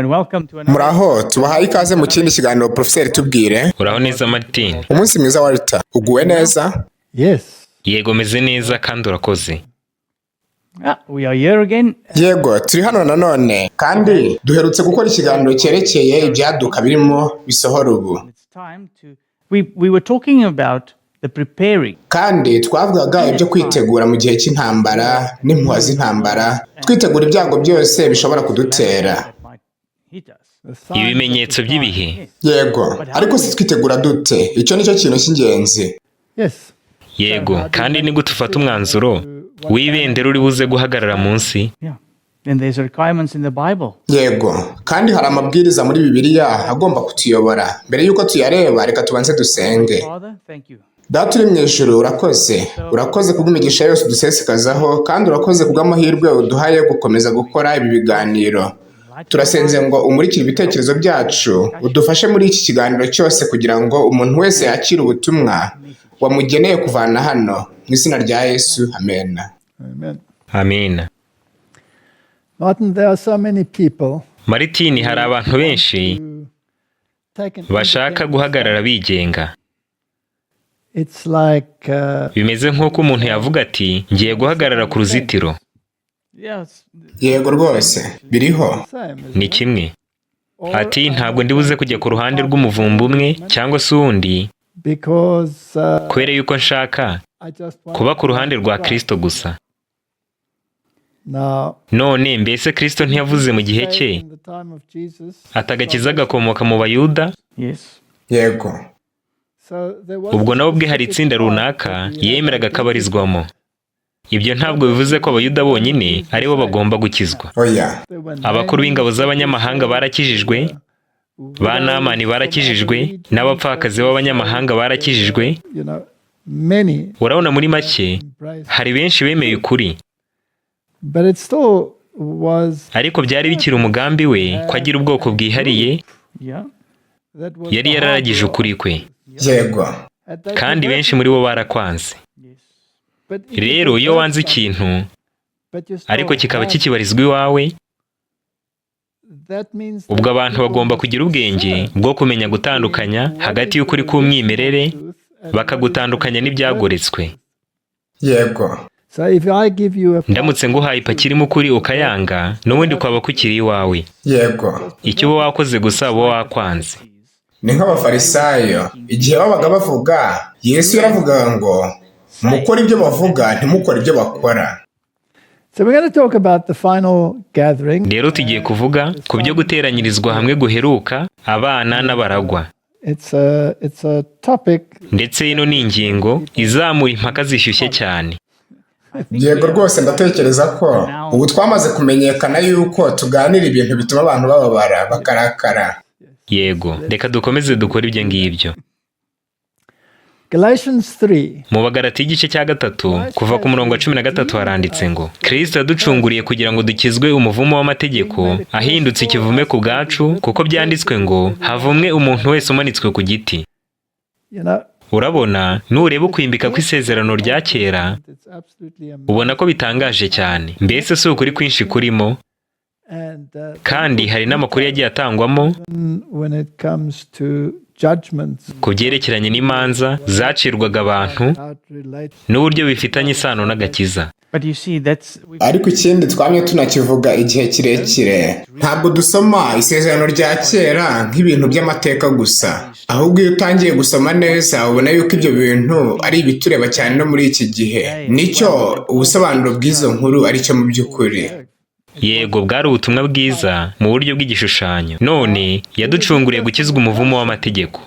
and welcome to another. Muraho tubahaye ikaze mu kindi kiganiro Professor tubwire. Uraho neza Martin? Umunsi mwiza Walter. Uguwe neza? Yes. Yego meze neza kandi urakoze. We are here again. Yego turi hano nanone kandi duherutse gukora ikiganiro cyerekeye ibyaduka birimo bisohora ubu. It's time to we were talking about the preparing. Kandi twavugaga ibyo kwitegura mu gihe cy'intambara n'impuha z'intambara, twitegura ibyago byose bishobora kudutera. Ibimenyetso by'ibihe. Yego ariko si twitegura dute? Icyo nicyo kintu cy'ingenzi. Yes. Yego kandi ni gute ufata umwanzuro w'ibendera uri buze guhagarara munsi? Yeah. Then there's requirements in the Bible. Yego kandi hari amabwiriza muri Bibiliya agomba kutuyobora. Mbere yuko tuyareba reka tubanze dusenge. Father, thank you. Data uri mu ijuru urakoze kubw'imigisha yose dusesekazaho kandi urakoze kubw'amahirwe uduhaye gukomeza gukora ibi biganiro. Turasenze ngo umurikire ibitekerezo byacu, udufashe muri iki kiganiro cyose kugira ngo umuntu wese yakire ubutumwa wamugeneye kuvana hano mu izina rya Yesu. Amen. Amen. Martin, there are so many people. Martin, hari abantu benshi bashaka guhagarara bigenga. It's like Bimeze nk'uko umuntu yavuga ati ngiye guhagarara ku ruzitiro. Yes. Yego rwose biriho. Ni kimwe. Ati ntabwo ndibuze kujya ku ruhande rw'umuvumba umwe cyangwa se uwundi because kubera yuko nshaka kuba ku ruhande rwa Kristo gusa. None mbese Kristo ntiyavuze mu gihe cye atagakiza gakomoka mu Bayuda? Yes. Yego. Ubwo nawe ubwe hari itsinda runaka yemeraga kabarizwamo. Ibyo ntabwo bivuze ko Abayuda bonyine ari bo bagomba gukizwa. Oya. Abakuru b'ingabo z'abanyamahanga barakijijwe, ba Namani barakijijwe, n'abapfakazi b'abanyamahanga barakijijwe. Urabona muri make hari benshi bemeye ukuri. Ariko byari bikiri umugambi we ko agira ubwoko bwihariye. Yari yararagije ukuri kwe. Yego. Kandi benshi muri bo barakwanze. Rero iyo wanze ikintu ariko kikaba kikibarizwa iwawe, ubwo abantu bagomba kugira ubwenge bwo kumenya gutandukanya hagati y'ukuri k'umwimerere bakagutandukanya n'ibyagoretswe. Yego. Ndamutse nguhaye ipaki irimo ukuri ukayanga, n'ubundi kwaba kukiri iwawe. Yego. Icyo uba wakoze gusa uba wakwanze. Ni nk'abafarisayo igihe babaga bavuga, Yesu yaravugaga ngo mukora ibyo bavuga ntimukore ibyo bakora. So we're going to talk about the final gathering. Rero tugiye kuvuga ku byo guteranyirizwa hamwe guheruka abana n'abaragwa. It's a topic. Ndetse ino ni ingingo izamura impaka zishyushye cyane. Yego rwose ndatekereza ko ubu twamaze kumenyekana yuko tuganira ibintu bituma abantu bababara bakarakara. Yego, reka dukomeze dukora ibyo ngibyo. Galatians 3. Mu Bagalati igice cya 3 kuva ku murongo wa 13 haranditse ngo Kristo yaducunguriye kugira ngo dukizwe umuvumo w'amategeko ahindutse ikivume ku bwacu, kuko byanditswe ngo havumwe umuntu wese umanitswe ku giti. Urabona, nureba ukwimbika kw'isezerano rya kera ubona ko bitangaje cyane. Mbese si ukuri kwinshi kurimo, kandi hari n'amakuru yagiye atangwamo ku byerekeranye n'imanza zacirwaga abantu n'uburyo bifitanye isano n'agakiza. Ariko ikindi twamye tunakivuga igihe kirekire, ntabwo dusoma isezerano rya kera nk'ibintu by'amateka gusa, ahubwo iyo utangiye gusoma neza ubona yuko ibyo bintu ari ibitureba cyane no muri iki gihe. Nicyo ubusobanuro bw'izo nkuru aricyo mu by'ukuri. Yego, bwari ubutumwa bwiza mu buryo bw'igishushanyo. None yaducunguriye gukizwa umuvumo w'amategeko.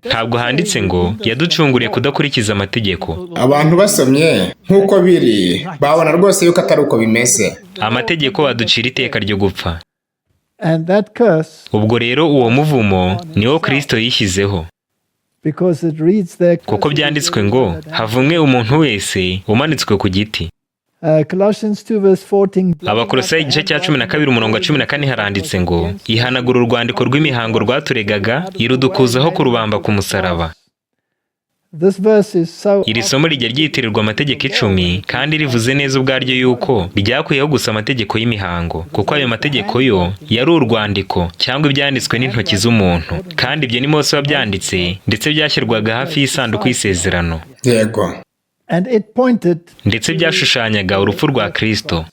Ntabwo handitse ngo yaducunguriye kudakurikiza amategeko. Abantu basomye nk'uko biri babona rwose yuko atari uko bimeze. Amategeko aducira iteka ryo gupfa. Ubwo rero uwo muvumo niwo Kristo yishyizeho. Kuko byanditswe ngo havumwe umuntu wese umanitswe ku giti. Abakolosayi igice cya 12 umurongo wa 14 haranditse ngo ihanagura urwandiko rw'imihango rwaturegaga irudukuzaho kurubamba ku musaraba. This verse is so iri somo rijya ryitirirwa amategeko 10 kandi rivuze neza ubwaryo yuko ryakuyeho gusa amategeko y'imihango, kuko ayo mategeko yo yari urwandiko cyangwa ibyanditswe n'intoki z'umuntu, kandi ibyo ni Mose wabyanditse ndetse byashyirwaga hafi y'isanduku y'isezerano. Yego. and it pointed Ndetse byashushanyaga urupfu rwa Kristo,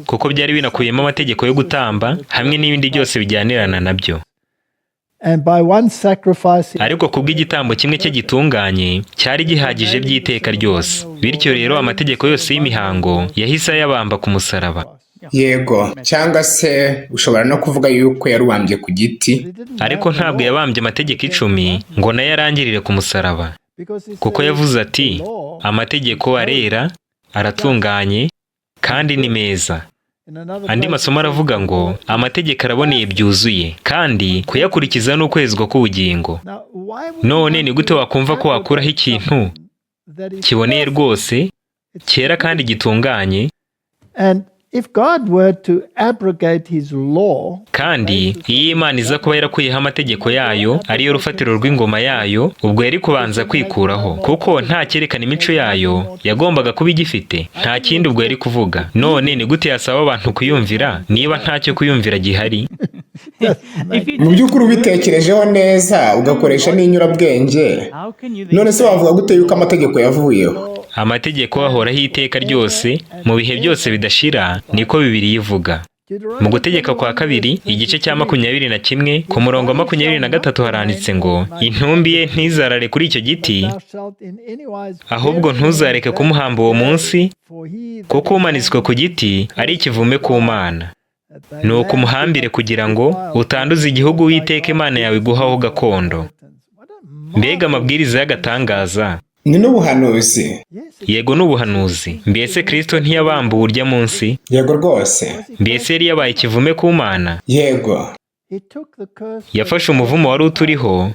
kuko byari binakuyemo amategeko yo gutamba hamwe n'ibindi byose bijyanirana nabyo. and by one sacrifice Ariko kubw'igitambo kimwe cye gitunganye cyari gihagije by'iteka ryose. Bityo rero amategeko yose y'imihango yahise ayabamba ku musaraba. Yego, cyangwa se ushobora no kuvuga yuko yarubambye ku giti. Ariko ntabwo yabambye amategeko 10 ngo nayo arangirire ku musaraba, kuko yavuze ati amategeko arera, aratunganye kandi ni meza. Andi masomo aravuga ngo amategeko araboneye byuzuye kandi kuyakurikiza n'ukwezwa k'ubugingo. None ni gute wakumva ko wakuraho ikintu kiboneye rwose, cyera kandi gitunganye? and if God were to abrogate his law, Kandi iyo Imana iza kuba yarakuyeho amategeko yayo ariyo rufatiro rw'ingoma yayo, ubwo yari kubanza kwikuraho, kuko nta cyerekana imico yayo yagombaga kuba igifite, nta kindi ubwo yari kuvuga. None ni gute yasaba abantu kuyumvira niba ntacyo kuyumvira gihari? Mu by'ukuri ubitekerejeho neza ugakoresha n'inyurabwenge, none se wavuga gute yuko amategeko yavuyeho? Amategeko ahoraho iteka ryose mu bihe byose bidashira, niko Bibiliya ivuga. Mu Gutegeka kwa 2 igice cya 21 ku murongo wa 23 haranditse ngo intumbi ye ntizarare kuri icyo giti, thou shalt in any wise ahubwo ntuzareke kumuhamba uwo munsi, for he kuko umanitswe ku giti ari ikivume ku Mana. that Ni ukumuhambire kugira ngo utanduze igihugu Uwiteka Imana yawe iguhaho gakondo. what a Mbega amabwiriza y'agatangaza! Ni n'ubuhanuzi. Yego n'ubuhanuzi. Mbese Kristo ntiyabamba urya munsi? Yego rwose. Mbese yari yabaye ikivume ku Mana? Yego. he took the curse Yafashe umuvumo wari uturiho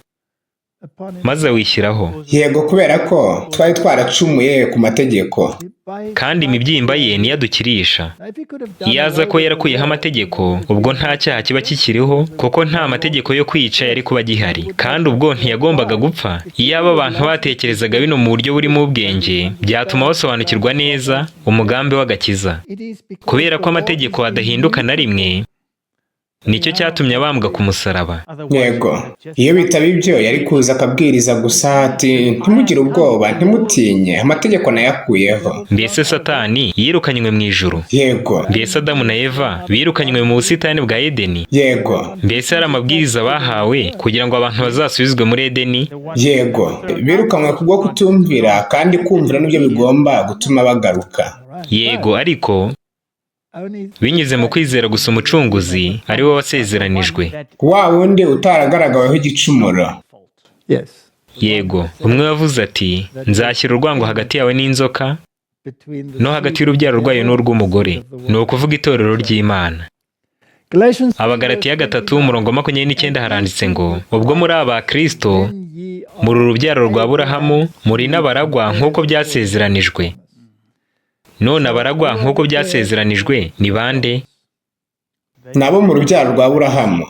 upon him maze awishyiraho, Yego, kubera ko twari twaracumuye ku mategeko. by his kandi imibyimba ye niyo adukirisha. Now, if he could have done Iyo aza ko yarakuyeho amategeko, ubwo nta cyaha kiba kikiriho, kuko nta mategeko yo kwica yari kuba gihari, kandi ubwo ntiyagombaga gupfa. Iyo aba abantu batekerezaga bino mu buryo burimo ubwenge, byatuma basobanukirwa neza umugambi w'agakiza. it is because Kubera ko amategeko adahinduka na rimwe, nicyo cyatumye abambwa ku musaraba. Yego. Iyo bitaba ibyo yari kuza akabwiriza gusa ati ntimugire ubwoba, ntimutinye, amategeko nayakuyeho. Mbese Satani yirukanywe mu ijuru? Yego. Mbese Adamu na Eva birukanywe mu busitani bwa Edeni? Yego. Mbese hari amabwiriza bahawe kugira ngo abantu bazasubizwe muri Edeni? Yego. Birukanywe kubwo kutumvira, kandi kumvira nibyo bigomba gutuma bagaruka. Yego, ariko only binyuze mu kwizera gusa Umucunguzi ari we wasezeranijwe. Wa wundi utaragaragaweho igicumuro. yes Yego, umwe wavuze ati nzashyira urwango hagati yawe n'inzoka between the no hagati y'urubyaro rwayo n'urw'umugore, ni ukuvuga itorero ry'Imana. Galatians Abagalatiya 3 umurongo 29 haranditse ngo ubwo muri aba Kristo ye muri urubyaro rwa Aburahamu muri n'abaragwa nk'uko byasezeranijwe. None abaragwa nk'uko byasezeranijwe ni bande? Nabo mu rubyaro rwa Aburahamu,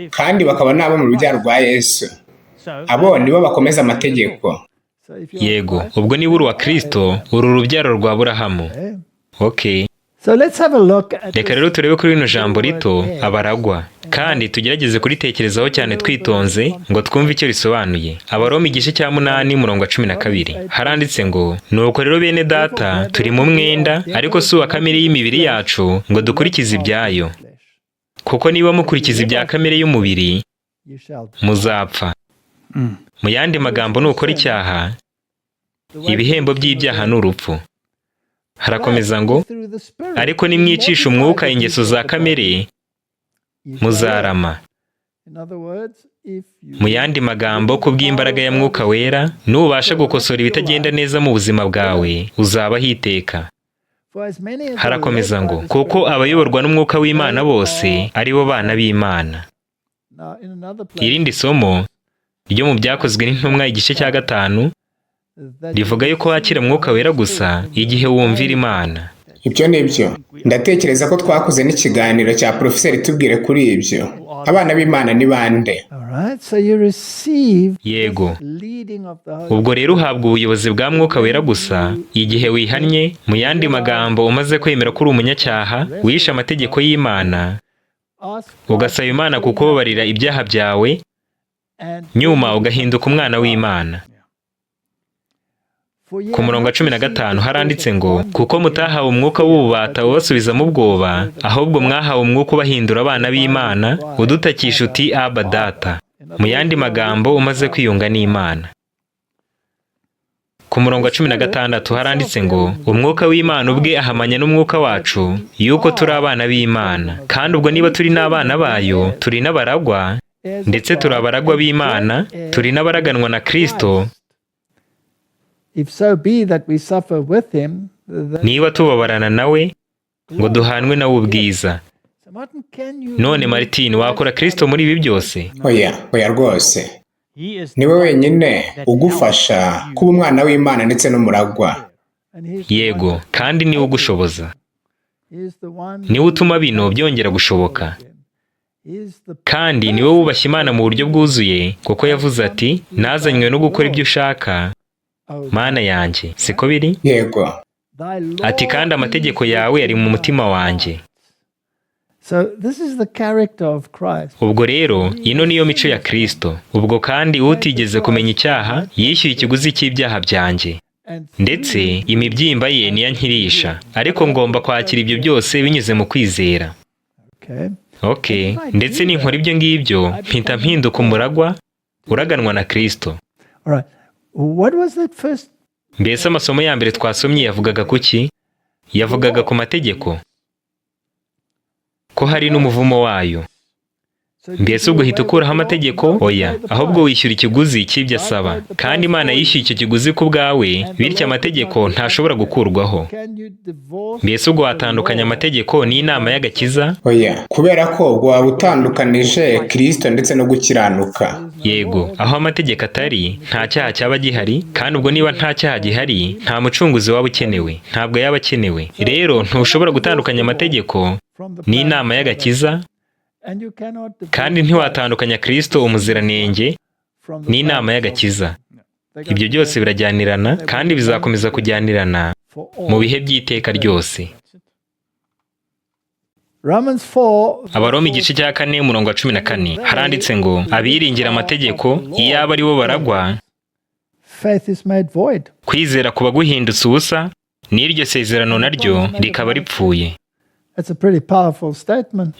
kandi bakaba nabo mu rubyaro rwa Yesu. Abo nibo bakomeza amategeko. so if you Yego, ubwo niba uri uwa Kristo uru rubyaro rwa Aburahamu. Okay. so let's have a look at Reka rero turebe kuri rino jambo rito abaragwa, kandi tugerageze kuritekerezaho cyane twitonze ngo twumve icyo risobanuye. Abaroma igice cya 8 umurongo wa 12 haranditse ngo nuko rero bene data turi mu mwenda, ariko si uwa kamere y'imibiri yacu ngo dukurikize ibyayo, kuko niba mukurikiza ibya kamere y'umubiri you shall muzapfa. Mu yandi magambo nukora icyaha, ibihembo by'ibyaha ni urupfu. Harakomeza ngo through the spirit ariko nimwicisha umwuka ingeso za kamere muzarama. in other words if you Mu yandi magambo kubw'imbaraga ya Mwuka Wera nubasha gukosora ibitagenda neza mu buzima bwawe uzabaho iteka. for as many as are Harakomeza led ngo by the kuko Spirit. abayoborwa n'umwuka w'Imana bose ari bo bana b'Imana. Now in another place Irindi somo ryo mu byakozwe n'intumwa igice cya 5 that rivuga yuko wakira Mwuka Wera gusa igihe wumvira Imana. Ibyo ni byo. Ndatekereza ko twakoze n'ikiganiro cya Profeseri tubwire kuri ibyo. Abana b'Imana ni bande? Yego. Ubwo rero uhabwa ubuyobozi bwa Mwuka Wera gusa igihe wihannye, mu yandi magambo umaze kwemera ko uri umunyacyaha, wishe amategeko y'Imana, ugasaba Imana kukubabarira ibyaha byawe, nyuma ugahinduka umwana w'Imana. Ku murongo wa 15 haranditse ngo, kuko mutahawe umwuka w'ububata ubasubiza mu bwoba, ahubwo mwahawe umwuka ubahindura abana b'Imana, udutakisha uti Aba Data. Mu yandi magambo umaze kwiyunga n'Imana. Ku murongo wa 16 haranditse ngo, umwuka w'Imana ubwe ahamanya n'umwuka wacu yuko turi abana b'Imana, kandi ubwo niba turi n'abana bayo, turi n'abaragwa, ndetse turi abaragwa b'Imana, turi n'abaraganwa na Kristo. Niba tubabarana nawe, ngo duhanwe nawe ubwiza. None Martin, wakora Kristo muri ibi byose? Oya rwose. Niwe wenyine ugufasha kuba umwana w'Imana ndetse n'umuragwa. Yego, kandi niwe ugushoboza. Niwe utuma bino byongera gushoboka. Kandi niwe wubashye Imana mu buryo bwuzuye, kuko yavuze ati, nazanywe no gukora ibyo ushaka, Mana yanjye. Siko biri? Yego. Ati, kandi amategeko yawe ari mu mutima wanjye. Ubwo rero, ino niyo mico ya Kristo. Ubwo kandi utigeze kumenya icyaha, yishyuye ikiguzi cy'ibyaha byanjye. Ndetse imibyimba ye niyankirisha. Ariko ngomba kwakira ibyo byose binyuze mu kwizera. Okay. Ndetse ninkora ibyo ngibyo, mpita mpinduka umuragwa, uraganwa na Kristo. Mbese amasomo ya mbere twasomye yavugaga kuki? Yavugaga ku mategeko, ko hari n'umuvumo wayo. Mbese ubwo hita ukuraho amategeko? Oya, ahubwo wishyura ikiguzi cy'ibyo asaba. Kandi Imana yishyuye icyo kiguzi ku bwawe, bityo amategeko ntashobora gukurwaho. Mbese ubwo watandukanya amategeko n'inama y'agakiza? Oya, kubera ko ubwo waba utandukanije Kristo ndetse no gukiranuka. Yego, aho amategeko atari, nta cyaha cyaba gihari, kandi ubwo niba nta cyaha gihari, nta mucunguzi waba ukenewe, ntabwo yaba akenewe. Rero ntushobora gutandukanya amategeko n'inama y'agakiza, kandi ntiwatandukanya Kristo umuziranenge n'inama y'agakiza. Ibyo byose birajyanirana, kandi bizakomeza kujyanirana mu bihe by'iteka ryose. Abaroma igice cya 4 umurongo wa 14 haranditse ngo, abiringira amategeko iyaba ari bo baragwa, kwizera kuba guhindutse ubusa, n'iryo sezerano naryo rikaba ripfuye.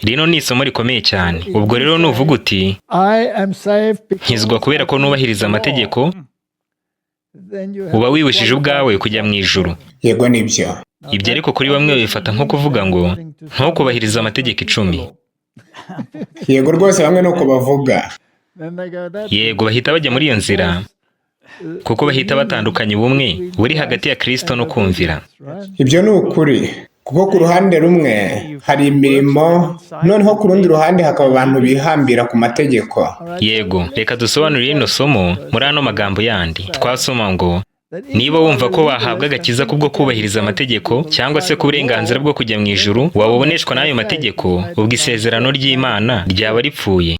Rino ni isomo rikomeye cyane. Ubwo rero nuvuga uti, nkizwa kubera ko nubahiriza amategeko, uba wiwishije ubwawe kujya mu ijuru. Yego nibyo. Ibyo ariko kuri bamwe bifata nko kuvuga ngo, nko kubahiriza amategeko 10. Yego rwose bamwe nuko bavuga. Yego, bahita bajya muri iyo nzira, kuko bahita batandukanya ubumwe buri hagati ya Kristo no kumvira. Ibyo ni ukuri. Kuko ku ruhande rumwe hari imirimo, noneho ku rundi ruhande hakaba abantu bihambira ku mategeko. Yego, reka dusobanurire ino somo muri ano magambo yandi. Twasoma ngo, niba wumva ko wahabwa agakiza kubwo kubahiriza amategeko, cyangwa se ku burenganzira bwo kujya mu ijuru, wabuboneshwa n'ayo mategeko, ubwo isezerano ry'Imana ryaba ripfuye.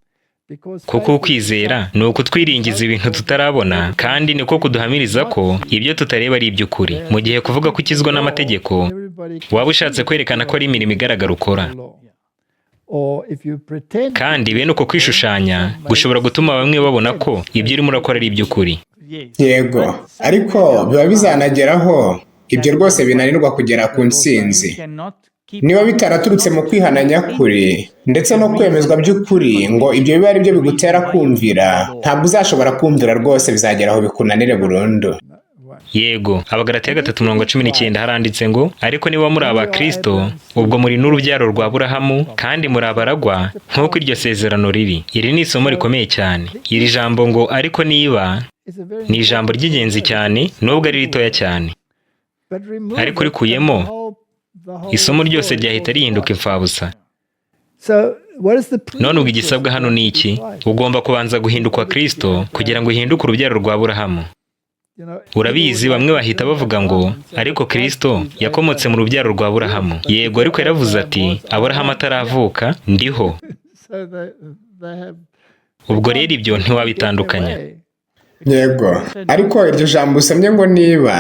Kuko ukwizera ni ukutwiringiza ibintu tutarabona, kandi niko kuduhamiriza ko ibyo tutareba ari iby'ukuri. Mu gihe kuvuga ko ukizwa n'amategeko, waba ushatse kwerekana ko ari imirimo igaragara ukora. Kandi bene uko kwishushanya gushobora gutuma bamwe babona ko ibyo urimo urakora ari iby'ukuri. Yego, ariko biba bizanageraho ibyo rwose binanirwa kugera ku ntsinzi. Niba bitaraturutse mu kwihana nyakuri ndetse no kwemezwa by'ukuri ngo ibyo biba ari byo bigutera kumvira, ntabwo uzashobora kumvira rwose, bizageraho bikunanire burundu. Yego, Abagalatiya 3:19 haranditse ngo, ariko niba muri aba Kristo, ubwo muri n'urubyaro rwa Aburahamu, kandi muri abaragwa nk'uko iryo sezerano riri. Iri ni isomo rikomeye cyane. Iri jambo ngo ariko niba ni ijambo ry'ingenzi cyane, nubwo ari ritoya cyane. Ariko rikuyemo, isomo ryose ryahita rihinduka imfabusa. None ubwo igisabwa hano ni iki? Ugomba kubanza guhindukwa Kristo kugira ngo uhinduke urubyaro rwa Aburahamu. urabizi bamwe bahita bavuga ngo ariko Kristo yakomotse mu rubyaro rwa Aburahamu. Yego, ariko yaravuze ati Aburahamu ataravuka ndiho. Ubwo rero ibyo ntiwabitandukanya. Yego, ariko iryo jambo usomye ngo niba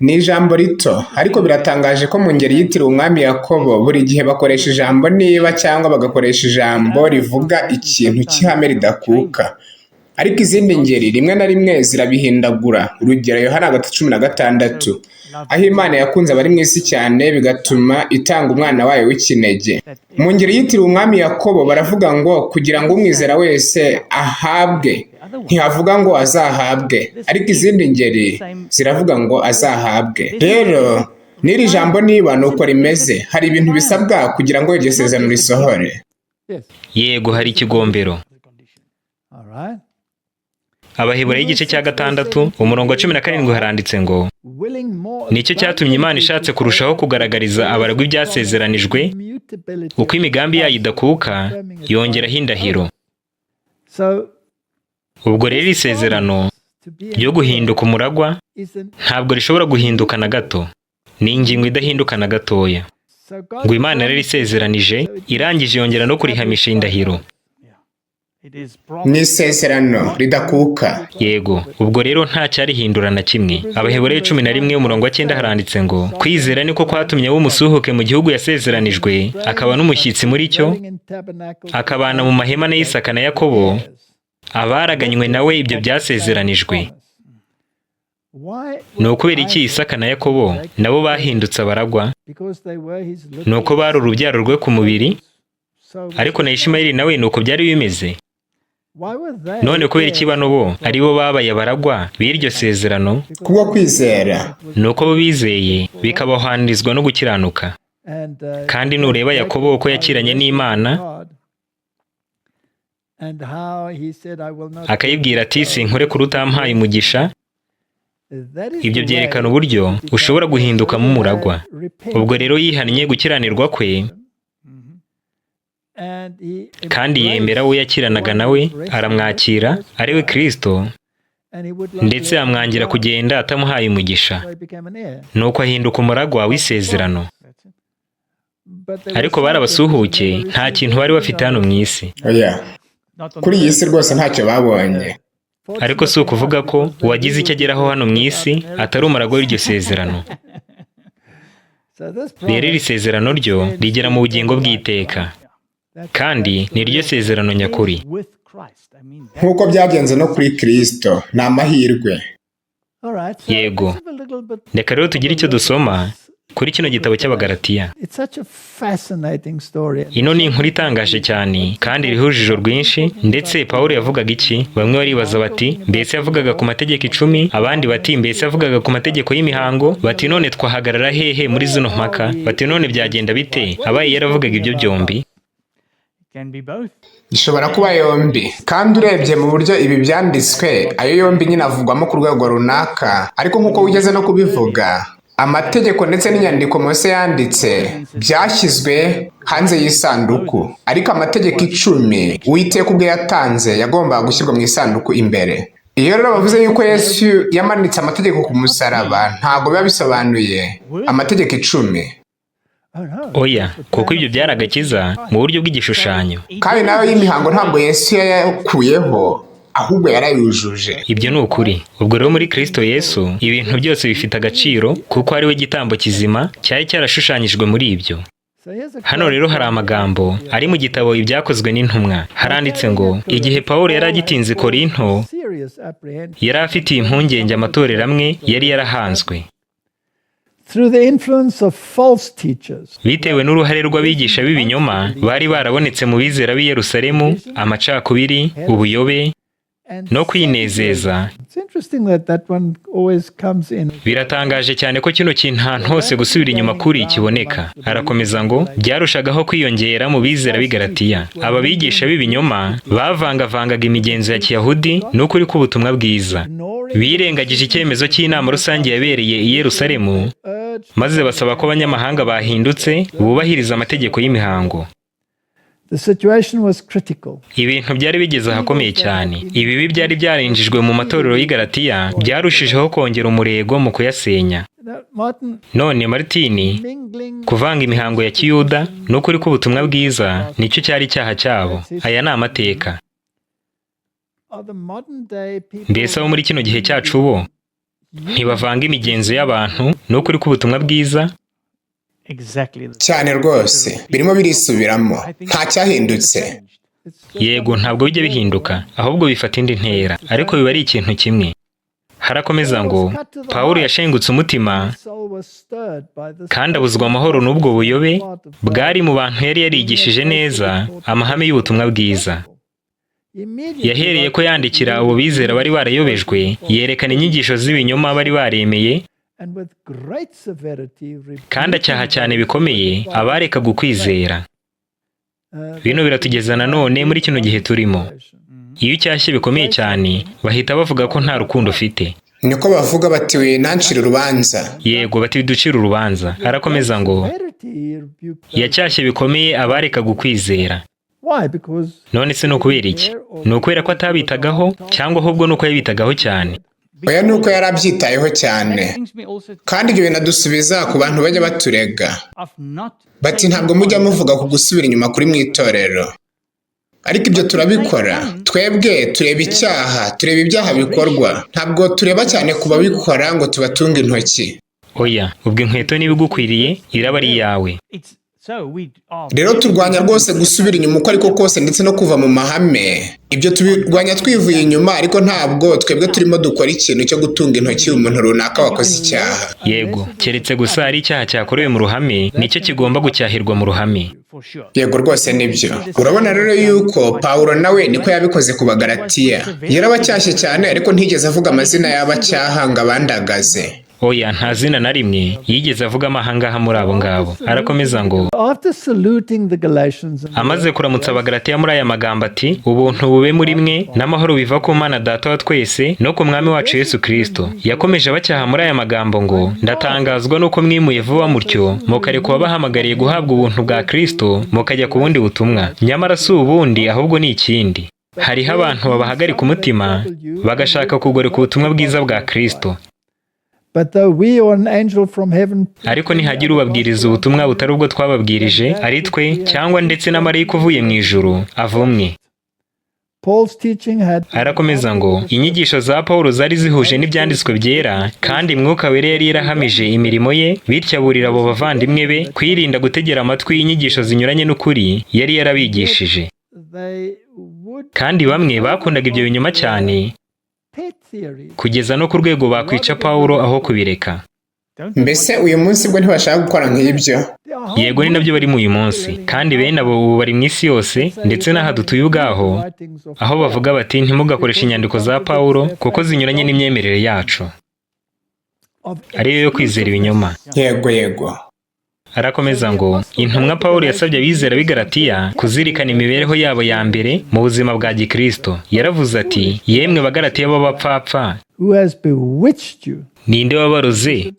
ni ijambo rito, ariko biratangaje ko mu ngeri yitiriwe umwami Yakobo buri gihe bakoresha ijambo niba cyangwa bagakoresha ijambo rivuga ikintu cy'ihame ridakuka. Ariko izindi ngeri rimwe na rimwe zirabihindagura. Urugero Yohana 16, aho Imana yakunze abari mu isi cyane bigatuma itanga umwana wayo w'ikinege. Mu ngeri yitiriwe umwami Yakobo baravuga ngo kugira ngo umwizera wese ahabwe, ntihavuga ngo azahabwe, ariko izindi ngeri ziravuga ngo azahabwe. Rero n'iri jambo niba nuko rimeze, hari ibintu bisabwa kugira ngo iryo sezerano risohore. Yego, hari ikigombero. Abaheburayo igice cya 6 umurongo wa 17 haranditse ngo nicyo cyatumye Imana ishatse kurushaho kugaragariza abaragwa ibyasezeranijwe uko imigambi yayo idakuka yongeraho indahiro. Ubwo rero isezerano ryo guhinduka umuragwa ntabwo rishobora guhinduka na gato, ni ingingo idahinduka na gatoya. Ngo Imana rero isezeranije irangije yongera no kurihamisha indahiro. Ni isezerano ridakuka. Yego, ubwo rero nta cyarihindura na kimwe. Abaheburayo 11 umurongo wa 9 haranditse ngo kwizera niko kwatumye w'umusuhuke mu gihugu yasezeranijwe, akaba n'umushyitsi muri cyo, akabana mu mahema na Isaka na Yakobo, abaraganywe nawe ibyo byasezeranijwe. Ni ukubera iki Isaka na Yakobo nabo bahindutse abaragwa? Ni uko bari urubyaro rwe ku mubiri, ariko na Ishimayeli nawe ni uko byari bimeze. None kubera iki bano bo ari bo babaye abaragwa b'iryo sezerano? Kubwo kwizera. Ni uko bo bizeye bikabahanizwa no gukiranuka. Kandi nureba Yakobo uko yakiranye n'Imana, akayibwira ati sinkore kurutampaye umugisha, ibyo byerekana uburyo ushobora guhindukamo umuragwa. Ubwo rero yihannye gukiranirwa kwe, kandi yemera uwo yakiranaga nawe, aramwakira ari we Kristo, ndetse amwangira kugenda atamuhaye umugisha, nuko ahinduka umuragwa w'isezerano. Ariko barabasuhuke, nta kintu bari bafite hano mu isi. Kuri iyi si rwose ntacyo babonye. Ariko si ukuvuga ko uwagize icyo ageraho hano mu isi atari umuragwa w'iryo sezerano. Rero iri sezerano ryo rigera mu bugingo bw'iteka, kandi ni ryo sezerano nyakuri. Nk'uko byagenze no kuri Kristo, ni amahirwe. Yego, reka rero tugire icyo dusoma kuri kino gitabo cy'Abagalatiya. Ino ni inkuru itangaje cyane kandi iriho urujijo rwinshi. Ndetse Pawulo yavugaga iki? Bamwe baribaza bati mbese yavugaga ku mategeko 10, abandi bati mbese yavugaga ku mategeko y'imihango, bati none twahagarara hehe muri zino mpaka? Bati none byagenda bite abaye yaravugaga ibyo byombi? Ishobora kuba yombi, kandi urebye mu buryo ibi byanditswe, ayo yombi nyine avugwamo ku rwego runaka. Ariko nk'uko wigeze no kubivuga, amategeko ndetse n'inyandiko Mose yanditse byashyizwe hanze y'isanduku, ariko amategeko 10 Uwiteka ubwe yatanze yagombaga gushyirwa mu isanduku imbere. Iyo rero bavuze yuko Yesu yamanitse amategeko ku musaraba, ntabwo biba bisobanuye amategeko 10. Oya, kuko ibyo byari agakiza mu buryo bw'igishushanyo. Kandi nayo y'imihango ntabwo Yesu yakuyeho, ahubwo yarayujuje. Ibyo ni ukuri. Ubwo rero muri Kristo Yesu ibintu byose bifite agaciro, kuko ari we gitambo kizima cyari cyarashushanyijwe muri ibyo. Hano rero hari amagambo ari mu gitabo Ibyakozwe n'Intumwa. Haranditse ngo igihe Pawulo yari agitinze Korinto, yari afitiye impungenge amatorero amwe yari yarahanzwe bitewe n'uruhare rw'abigisha b'ibinyoma bari barabonetse mu bizera b'i Yerusalemu, amacakubiri, ubuyobe no kwinezeza. Biratangaje cyane ko kino kintu ahantu hose gusubira inyuma kuri kiboneka. Arakomeza ngo byarushagaho kwiyongera mu bizera b'i Galatiya. Aba bigisha b'ibinyoma bavangavangaga imigenzo ya Kiyahudi n'ukuri k'ubutumwa bwiza. Birengagije icyemezo cy'inama rusange yabereye i Yerusalemu, maze basaba ko abanyamahanga bahindutse bubahiriza amategeko y'imihango. The situation was critical. ibintu byari bigeze ahakomeye cyane. Ibibi byari byarinjijwe mu matorero y'i Galatiya byarushijeho kongera umurego mu kuyasenya. None Martini, kuvanga imihango ya Kiyuda n'ukuri k'ubutumwa bwiza nicyo cyari icyaha cyabo. Aya ni amateka. Mbese abo muri kino gihe cyacu bo ntibavanga imigenzo y'abantu n'ukuri k'ubutumwa bwiza? cyane rwose birimo birisubiramo, nta cyahindutse. Yego, ntabwo bijya bihinduka, ahubwo bifata indi ntera, ariko biba ari ikintu kimwe. Harakomeza ngo Pawulo yashengutse umutima kandi abuzwa amahoro n'ubwo buyobe bwari mu bantu yari yarigishije neza amahame y'ubutumwa bwiza. Yahereye ko yandikira abo bizera bari barayobejwe, yerekana inyigisho z'ibinyoma bari baremeye, kandi acyaha cyane bikomeye abarekaga ukwizera. Bino biratugeza nanone muri kino gihe turimo. Iyo ucyashye bikomeye cyane bahita bavuga ko nta rukundo ufite. Niko bavuga bati we nancira urubanza. Yego, bati biducira urubanza. Arakomeza ngo yacyashye bikomeye abarekaga ukwizera. None se ni ukubera iki? Ni ukubera ko atabitagaho cyangwa ahubwo ni uko yabitagaho cyane? Oya, ni uko yarabyitayeho cyane. Kandi ibyo binadusubiza ku bantu bajya baturega bati ntabwo mujya muvuga ku gusubira inyuma kuri mu itorero. Ariko ibyo turabikora. Twebwe tureba icyaha, tureba ibyaha bikorwa, ntabwo tureba cyane ku babikora ngo tubatunge intoki. Oya, ubwo inkweto niba igukwiriye iraba ari iyawe. Rero turwanya rwose gusubira inyuma uko ariko kose ndetse no kuva mu mahame. Ibyo tubirwanya twivuye inyuma, ariko ntabwo twebwe turimo dukora ikintu cyo gutunga intoki umuntu runaka wakoze icyaha. Yego, keretse gusa ari icyaha cyakorewe mu ruhame nicyo kigomba gucyahirwa mu ruhame. Yego rwose nibyo. Urabona rero yuko Pawulo nawe niko yabikoze ku Bagalatiya. Yarabacyashye cyane ariko ntigeze avuga amazina y'abacyaha ngo abandagaze. Oya, nta zina na rimwe yigeze avuga amahangaha muri abo ngabo. Arakomeza ngo amaze kuramutsa Abagalatiya muri aya magambo ati ubuntu bube muri mwe n'amahoro biva ku Mana Data wa twese no ku Mwami wacu Yesu Kristo. Yakomeje abacyaha muri aya magambo ngo ndatangazwa nuko mwimuye vuba mutyo mukareka uwabahamagariye guhabwa ubuntu bwa Kristo mukajya ku bundi butumwa. Nyamara si ubundi ahubwo ni ikindi. Hariho abantu babahagarika umutima bagashaka kugoreka ubutumwa bwiza bwa Kristo. Ariko nihagira ubabwiriza ubutumwa butari ubwo twababwirije, ari twe cyangwa ndetse na marayika uvuye mu ijuru, avumwe. Arakomeza ngo inyigisho za Pawulo zari zihuje n'ibyanditswe byera, kandi Mwuka Wera yari yarahamije imirimo ye, bityo aburira abo bavandimwe be kwirinda gutegera amatwi inyigisho zinyuranye n'ukuri yari yarabigishije. Kandi bamwe bakundaga ibyo binyoma cyane, kugeza no ku rwego bakwica Pawulo aho kubireka. Mbese uyu munsi bwo ntibashaka gukora nk'ibyo? Yego, ni nabyo bari mu uyu munsi, kandi bene abo ubu bari mu isi yose ndetse n'aha dutuye ubwaho, aho bavuga bati ntimugakoreshe inyandiko za Pawulo kuko zinyuranye n'imyemerere yacu, ariyo yo kwizera ibinyoma. Yego. Arakomeza ngo intumwa Pawulo yasabye abizera b'i Galatiya kuzirikana imibereho yabo ya mbere mu buzima bwa Gikristo. Yaravuze ati yemwe Bagalatiya b'abapfapfa, ninde wabaroze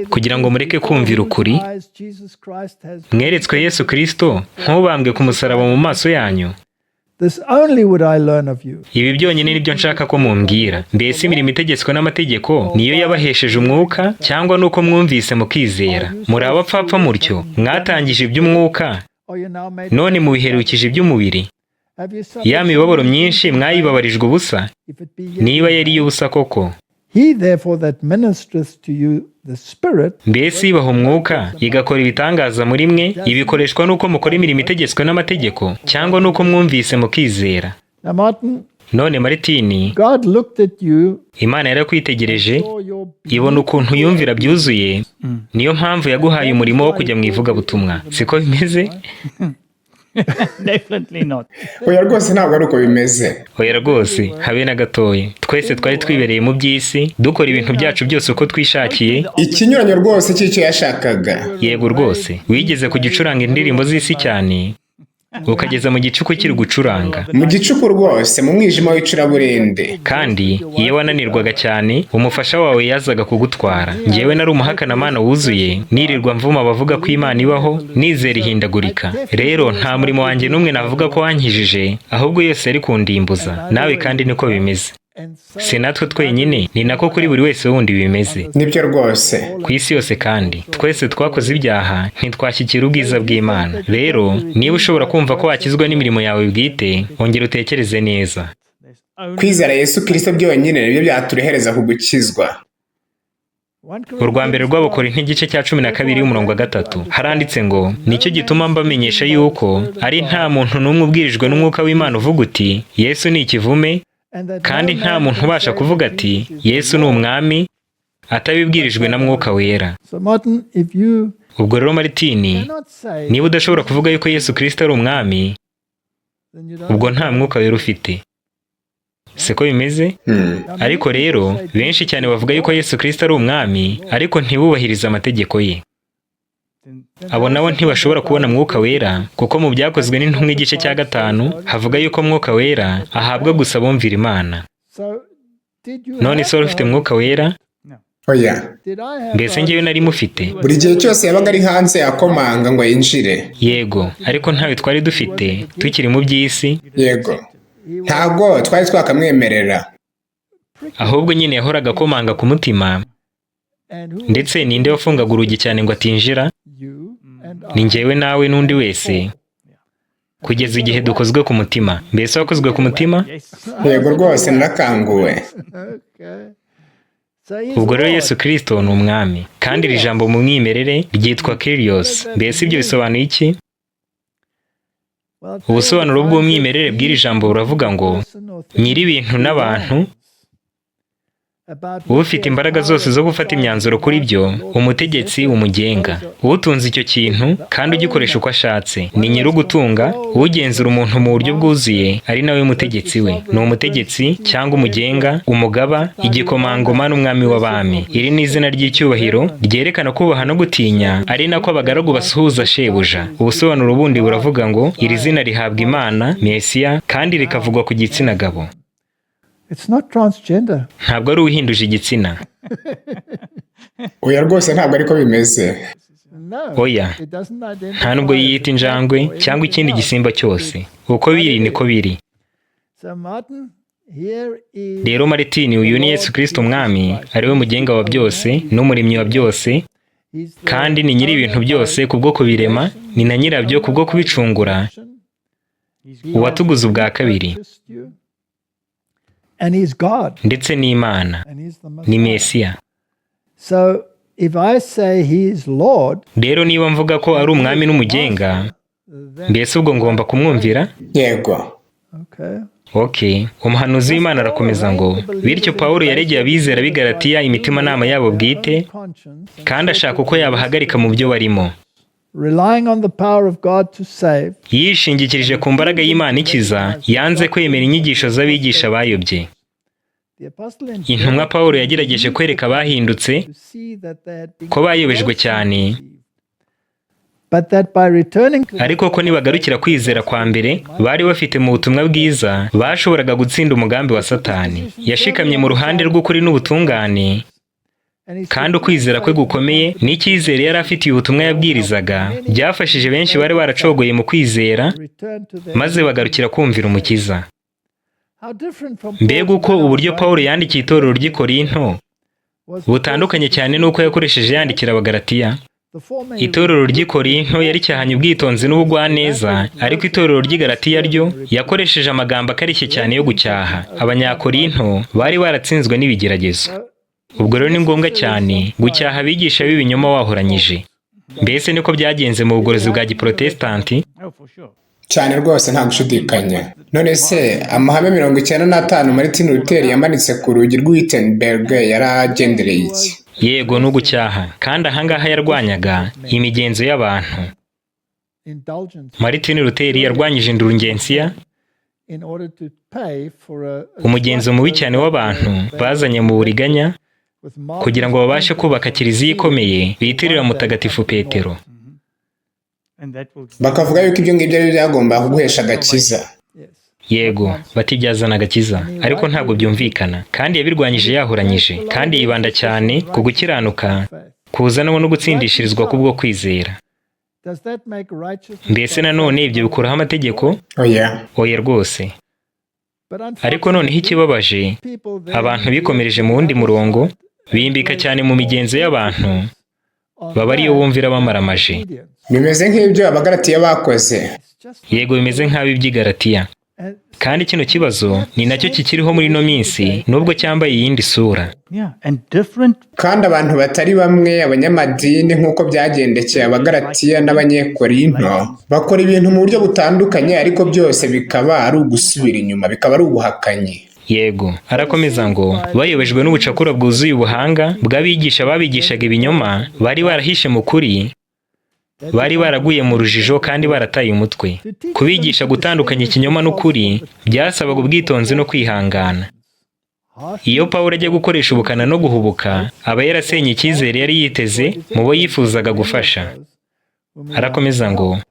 kugira ngo mureke kumvira ukuri? Mweretswe Yesu Kristo nk'ubambwe ku musaraba mu maso yanyu. Ibi byonyine nibyo nshaka ko mumbwira. Mbese imirimo itegetswe n'amategeko niyo yabahesheje umwuka, cyangwa nuko mwumvise mukizera? Muri abapfapfa mutyo, mwatangije iby'umwuka none mubiherukije iby'umubiri. Ya mibabaro myinshi mwayibabarijwe ubusa, niba yari iy'ubusa koko. Mbese ibaha umwuka igakora ibitangaza muri mwe, ibikoreshwa nuko mukora imirimo itegetswe n'amategeko, cyangwa nuko mwumvise mukizera? None Martini, Imana yarakwitegereje ibona ukuntu yumvira byuzuye, niyo mpamvu yaguhaye umurimo wo kujya mu ivugabutumwa. Siko bimeze? Definitely not. Oya rwose ntabwo ari uko bimeze. Oya rwose, habe na gatoya. Twese twari twibereye mu by'isi, dukora ibintu byacu byose uko twishakiye. Ikinyuranyo rwose cy'icyo yashakaga. Yego rwose, wigeze kujya ucuranga indirimbo z'isi cyane. ukageza mu gicuku kiri gucuranga. mu gicuku rwose, mu mwijima w'icuraburende. Kandi iyo wananirwaga cyane, umufasha wawe yazaga kugutwara. Njyewe nari umuhakanamana wuzuye, nirirwa mvuma abavuga ko Imana ibaho, nizera ihindagurika. Rero nta murimo wanjye n'umwe navuga ko wankijije, ahubwo yose yari kundimbuza. Nawe kandi niko bimeze. Si natwe twenyine, ni nako kuri buri wese wundi bimeze. Nibyo rwose. Ku isi yose kandi, twese twakoze ibyaha, ntitwashyikira ubwiza bw'Imana. Rero, niba ushobora kumva ko wakizwa n'imirimo yawe bwite, ongera utekereze neza. Kwizera Yesu Kristo byonyine nibyo byaturehereza ku gukizwa. Urwa mbere rw'Abakorinto igice cya 12:3 haranditse ngo, nicyo gituma mbamenyesha yuko ari nta muntu n'umwe ubwirijwe n'umwuka w'Imana uvuga uti Yesu ni ikivume, kandi nta muntu ubasha kuvuga ati Yesu ni umwami atabibwirijwe na Mwuka Wera. Ubwo rero Maritini, niba udashobora kuvuga yuko Yesu Kristo ari umwami, ubwo nta Mwuka Wera ufite. Siko bimeze? Ariko rero benshi cyane bavuga yuko Yesu Kristo ari umwami, ariko ntibubahiriza amategeko ye. Abo nabo ntibashobora kubona Mwuka Wera, kuko mu byakozwe n'intumwa igice cya 5 havuga yuko Mwuka Wera ahabwa gusa bumvira Imana. None se wari ufite Mwuka Wera? Oya. Mbese njyewe nari mufite? Buri gihe cyose yabaga ari hanze akomanga ngo yinjire. Yego, ariko ntawe twari dufite tukiri mu by'isi. Yego. Ntabwo twari twakamwemerera. Ahubwo nyine yahoraga akomanga ku mutima. Ndetse ninde wafungaga urugi cyane ngo atinjira? Ni njyewe nawe n'undi wese. Kugeza igihe dukozwe ku mutima. Mbese wakozwe ku mutima? Yego rwose narakanguwe. Ubwo rero Yesu Kristo ni umwami. Kandi iri jambo mu mwimerere ryitwa Kyrios. Mbese ibyo bisobanuye iki? Ubusobanuro bw'umwimerere bw'iri jambo buravuga ngo, nyiri ibintu n'abantu, ufite imbaraga zose zo gufata imyanzuro kuri byo, umutegetsi umugenga. Utunze icyo kintu kandi ugikoresha uko ashatse. Ni nyir'ugutunga, ugenzura umuntu mu buryo bwuzuye, ari nawe mutegetsi we. Ni umutegetsi cyangwa umugenga, umugaba, igikomangoma n'umwami w'abami. Iri ni izina ry'icyubahiro ryerekana kubaha no gutinya, ari nako abagaragu basuhuza shebuja. Ubusobanuro bundi buravuga ngo, iri zina rihabwa Imana, Mesiya, kandi rikavugwa ku gitsina gabo. It's not transgender. Ntabwo ari uhinduje igitsina. Oya rwose ntabwo ariko bimeze. Oya, nta nubwo yiyita injangwe cyangwa ikindi gisimba cyose. Uko biri niko biri. Rero Maritini, uyu ni Yesu Kristo umwami, ari we mugenga wa byose n'umuremyi wa byose, kandi ni nyiri ibintu byose kubwo kubirema, ni na nyirabyo kubwo kubicungura, uwatuguze ubwa kabiri. Ndetse ni Imana, ni Mesiya. Rero niba mvuga ko ari umwami n'umugenga, mbese ubwo ngomba kumwumvira? Yego. Okay. Umuhanuzi w'Imana arakomeza ngo, bityo Pawulo yaregeye abizera b'i Galatiya imitimanama yabo bwite, kandi ashaka uko yabahagarika mu byo barimo. Yishingikirije ku mbaraga y'Imana ikiza, yanze kwemera inyigisho z'abigisha bayobye. Intumwa Pawulo yagerageje kwereka abahindutse ko bayobejwe cyane, ariko ko nibagarukira kwizera kwa mbere bari bafite mu butumwa bwiza, bashoboraga gutsinda umugambi wa Satani. Yashikamye mu ruhande rw'ukuri n'ubutungane, kandi ukwizera kwe gukomeye n'icyizere yari afitiye ubutumwa yabwirizaga byafashije benshi bari baracogoye mu kwizera, maze bagarukira kumvira Umukiza. Mbega uko uburyo Pawulo yandikiye itorero ry'i Korinto butandukanye cyane n'uko yakoresheje yandikira Abagalatiya. Itorero ry'i Korinto yari cyahanye ubwitonzi n'ubugwaneza, ariko itorero ry'i Galatiya ryo yakoresheje amagambo akarishye cyane yo gucyaha. Abanyakorinto bari baratsinzwe n'ibigeragezo. Ubwo rero ni ngombwa cyane gucyaha abigisha b'ibinyoma wahoranyije. Mbese niko byagenze mu bugorozi bwa Giprotestanti? Cyane rwose nta gushidikanya. None se amahame 95 Martin Luther yamanitse ku rugi rw'Wittenberg yaragendereye iki? Yego, no gucyaha. Kandi ahangaha yarwanyaga imigenzo y'abantu. Martin Luther yarwanyije indurungensiya, umugenzo mubi cyane w'abantu bazanye mu buriganya, kugira ngo babashe kubaka kiliziya ikomeye bitirira Mutagatifu Petero. bakavuga yuko ibyo ngibyo ari byagomba kuguhesha agakiza. Yego, bati byazana agakiza, ariko ntabwo byumvikana, kandi yabirwanyije yahuranyije, kandi yibanda cyane ku gukiranuka kuzanwa no gutsindishirizwa kubwo kwizera. Mbese nanone ibyo bikuraho amategeko? Oya rwose. Ariko noneho ikibabaje, abantu bikomereje mu wundi murongo, bimbika cyane mu migenzo y'abantu, baba ariyo bumvira bamaramaje. Bimeze nk'ibyo abagalatiya bakoze. Yego, bimeze nk'ab'iby'i Galatiya. Kandi kino kibazo ni nacyo kikiriho muri ino minsi, nubwo cyambaye iyindi sura. Kandi abantu batari bamwe, abanyamadini nk'uko byagendekeye abagalatiya n'abanyekorinto, bakora ibintu mu buryo butandukanye, ariko byose bikaba ari ugusubira inyuma, bikaba ari ubuhakanyi. Yego, arakomeza ngo bayobejwe n'ubucakura bwuzuye ubuhanga bw'abigisha babigishaga ibinyoma, bari barahishe mu kuri, bari baraguye mu rujijo kandi barataye umutwe. Kubigisha gutandukanya ikinyoma n'ukuri byasabaga ubwitonzi no kwihangana. Iyo Pawulo ajya gukoresha ubukana no guhubuka, aba yarasenye icyizere yari yiteze mu bo yifuzaga gufasha. Arakomeza ngo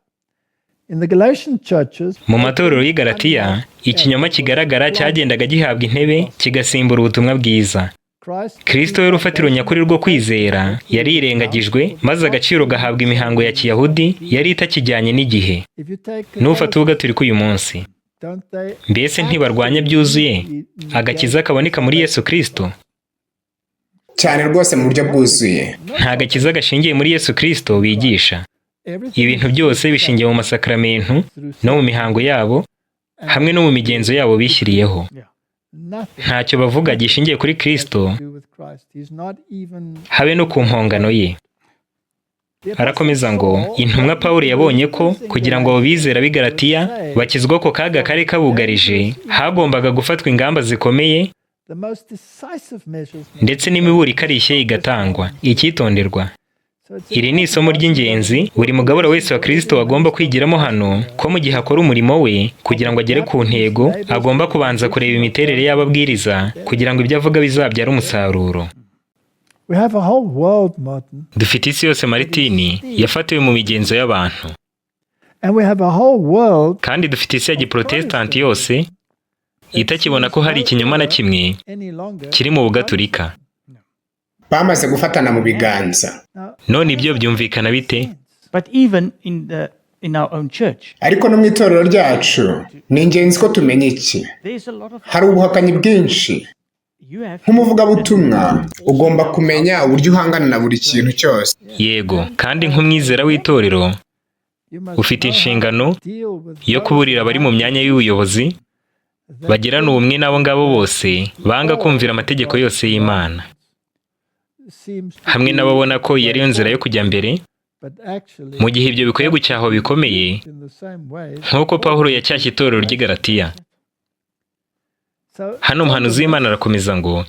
mu matorero y'i Galatiya, ikinyoma kigaragara cyagendaga gihabwa intebe kigasimbura ubutumwa bwiza. Kristo wari urufatiro nyakuri rwo kwizera yarirengagijwe, maze agaciro gahabwa imihango ya Kiyahudi yari itakijyanye n'igihe. Nufata uvuga turi k'uyu munsi, mbese ntibarwanya byuzuye agakiza kaboneka muri Yesu Kristo? Cyane rwose mu buryo bwuzuye. Nta gakiza gashingiye muri Yesu Kristo bigisha. Ibintu byose bishingiye mu masakramentu no mu mihango yabo, hamwe no mu migenzo yabo bishyiriyeho. Ntacyo bavuga gishingiye kuri Kristo, habe no ku mpongano ye. Arakomeza ngo intumwa Pawulo yabonye ko kugira ngo abo bizera b'i Galatiya bakizwa ko kaga kari kabugarije, hagombaga gufatwa ingamba zikomeye ndetse n'imiburo ikarishye igatangwa. Icyitonderwa, iri ni isomo ry'ingenzi buri mugabura wese wa Kristo agomba kwigiramo hano, ko mu gihe akora umurimo we kugira ngo agere ku ntego, agomba kubanza kureba imiterere y'ababwiriza kugira ngo ibyo avuga bizabyara umusaruro. Dufite isi yose Maritini yafatiwe mu migenzo y'abantu, kandi dufite isi ya giprotestanti yose itakibona ko hari ikinyoma na kimwe kiri mu bugaturika. Bamaze gufatana mu biganza. None ibyo byumvikana bite? Ariko no mu itorero ryacu ni ingenzi ko tumenya iki. Hari ubuhakanyi bwinshi. Nk'umuvugabutumwa ugomba kumenya uburyo uhangana na buri kintu cyose. Yego, kandi nk'umwizera w'itorero ufite inshingano yo kuburira abari mu myanya y'ubuyobozi bagirana ubumwe n'abo ngabo bose banga kumvira amategeko yose y'Imana, hamwe n'ababona ko yari yo nzira yo kujya mbere, mu gihe ibyo bikwiye gucyahwa bikomeye nk'uko Pawulo yacyashye itorero ry'i Galatiya. Hano umuhanuzi w'Imana arakomeza ngo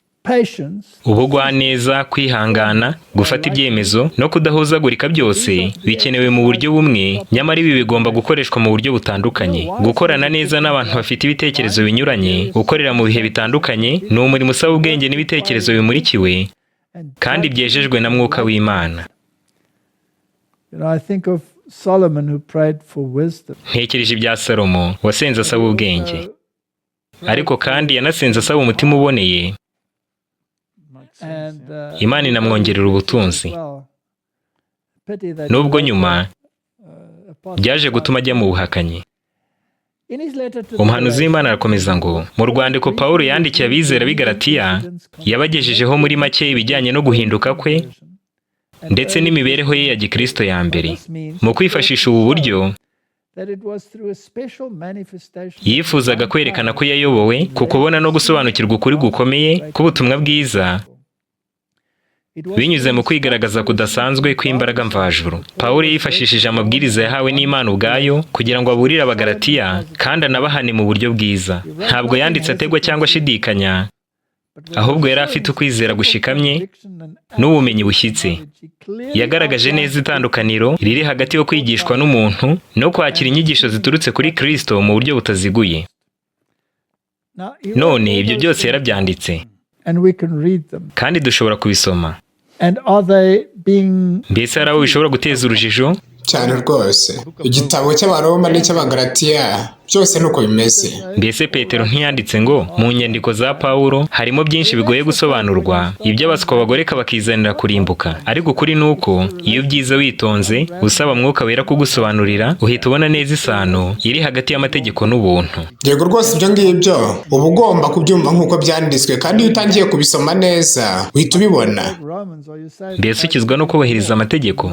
ubugwaneza, kwihangana, gufata ibyemezo no kudahuzagurika byose bikenewe mu buryo bumwe, nyamara ibi bigomba gukoreshwa mu buryo butandukanye. Gukorana neza n'abantu bafite ibitekerezo binyuranye, gukorera mu bihe bitandukanye, ni umurimo usaba ubwenge n'ibitekerezo bimurikiwe kandi byejejwe na Mwuka w'Imana. Ntekereje ibya Salomo wasenze asaba ubwenge, ariko kandi yanasenze asaba umutima uboneye. Imana inamwongerera ubutunzi, nubwo nyuma byaje gutuma ajya mu buhakanyi. Umuhanuzi w'Imana arakomeza ngo mu rwandiko Pawulo yandikiye abizera b'i Galatiya yabagejejeho muri make ibijyanye no guhinduka kwe ndetse n'imibereho ye ya gikristo ya mbere. Mu kwifashisha ubu buryo yifuzaga kwerekana ko yayobowe ku kubona no gusobanukirwa ukuri gukomeye k'ubutumwa bwiza binyuze mu kwigaragaza kudasanzwe kw'imbaraga mvajuru. Pawulo yifashishije amabwiriza yahawe n'Imana ubwayo kugira ngo aburire abagalatiya kandi anabahane mu buryo bwiza. Ntabwo yanditse ategwa cyangwa ashidikanya, ahubwo yari afite ukwizera gushikamye n'ubumenyi bushyitse. Yagaragaje neza itandukaniro riri hagati yo kwigishwa n'umuntu no kwakira inyigisho ziturutse kuri Kristo mu buryo butaziguye. None ibyo byose yarabyanditse kandi dushobora kubisoma. Mbese hari abo bishobora guteza urujijo cyane rwose. Igitabo cy'Abaroma n'icy'Abagalatiya byose nuko bimeze. Mbese Petero ntiyanditse ngo mu nyandiko za Pawulo harimo byinshi bigoye gusobanurwa, ibyo abaswa bagoreka bakizanira kurimbuka. Ariko ukuri nuko iyo byiza witonze usaba Mwuka Wera kugusobanurira, uhita ubona neza isano iri hagati y'amategeko n'ubuntu. Yego rwose, ibyo ngibyo uba ugomba kubyumva nk'uko byanditswe, kandi iyo utangiye kubisoma neza uhita ubibona. Mbese ukizwa no kubahiriza amategeko?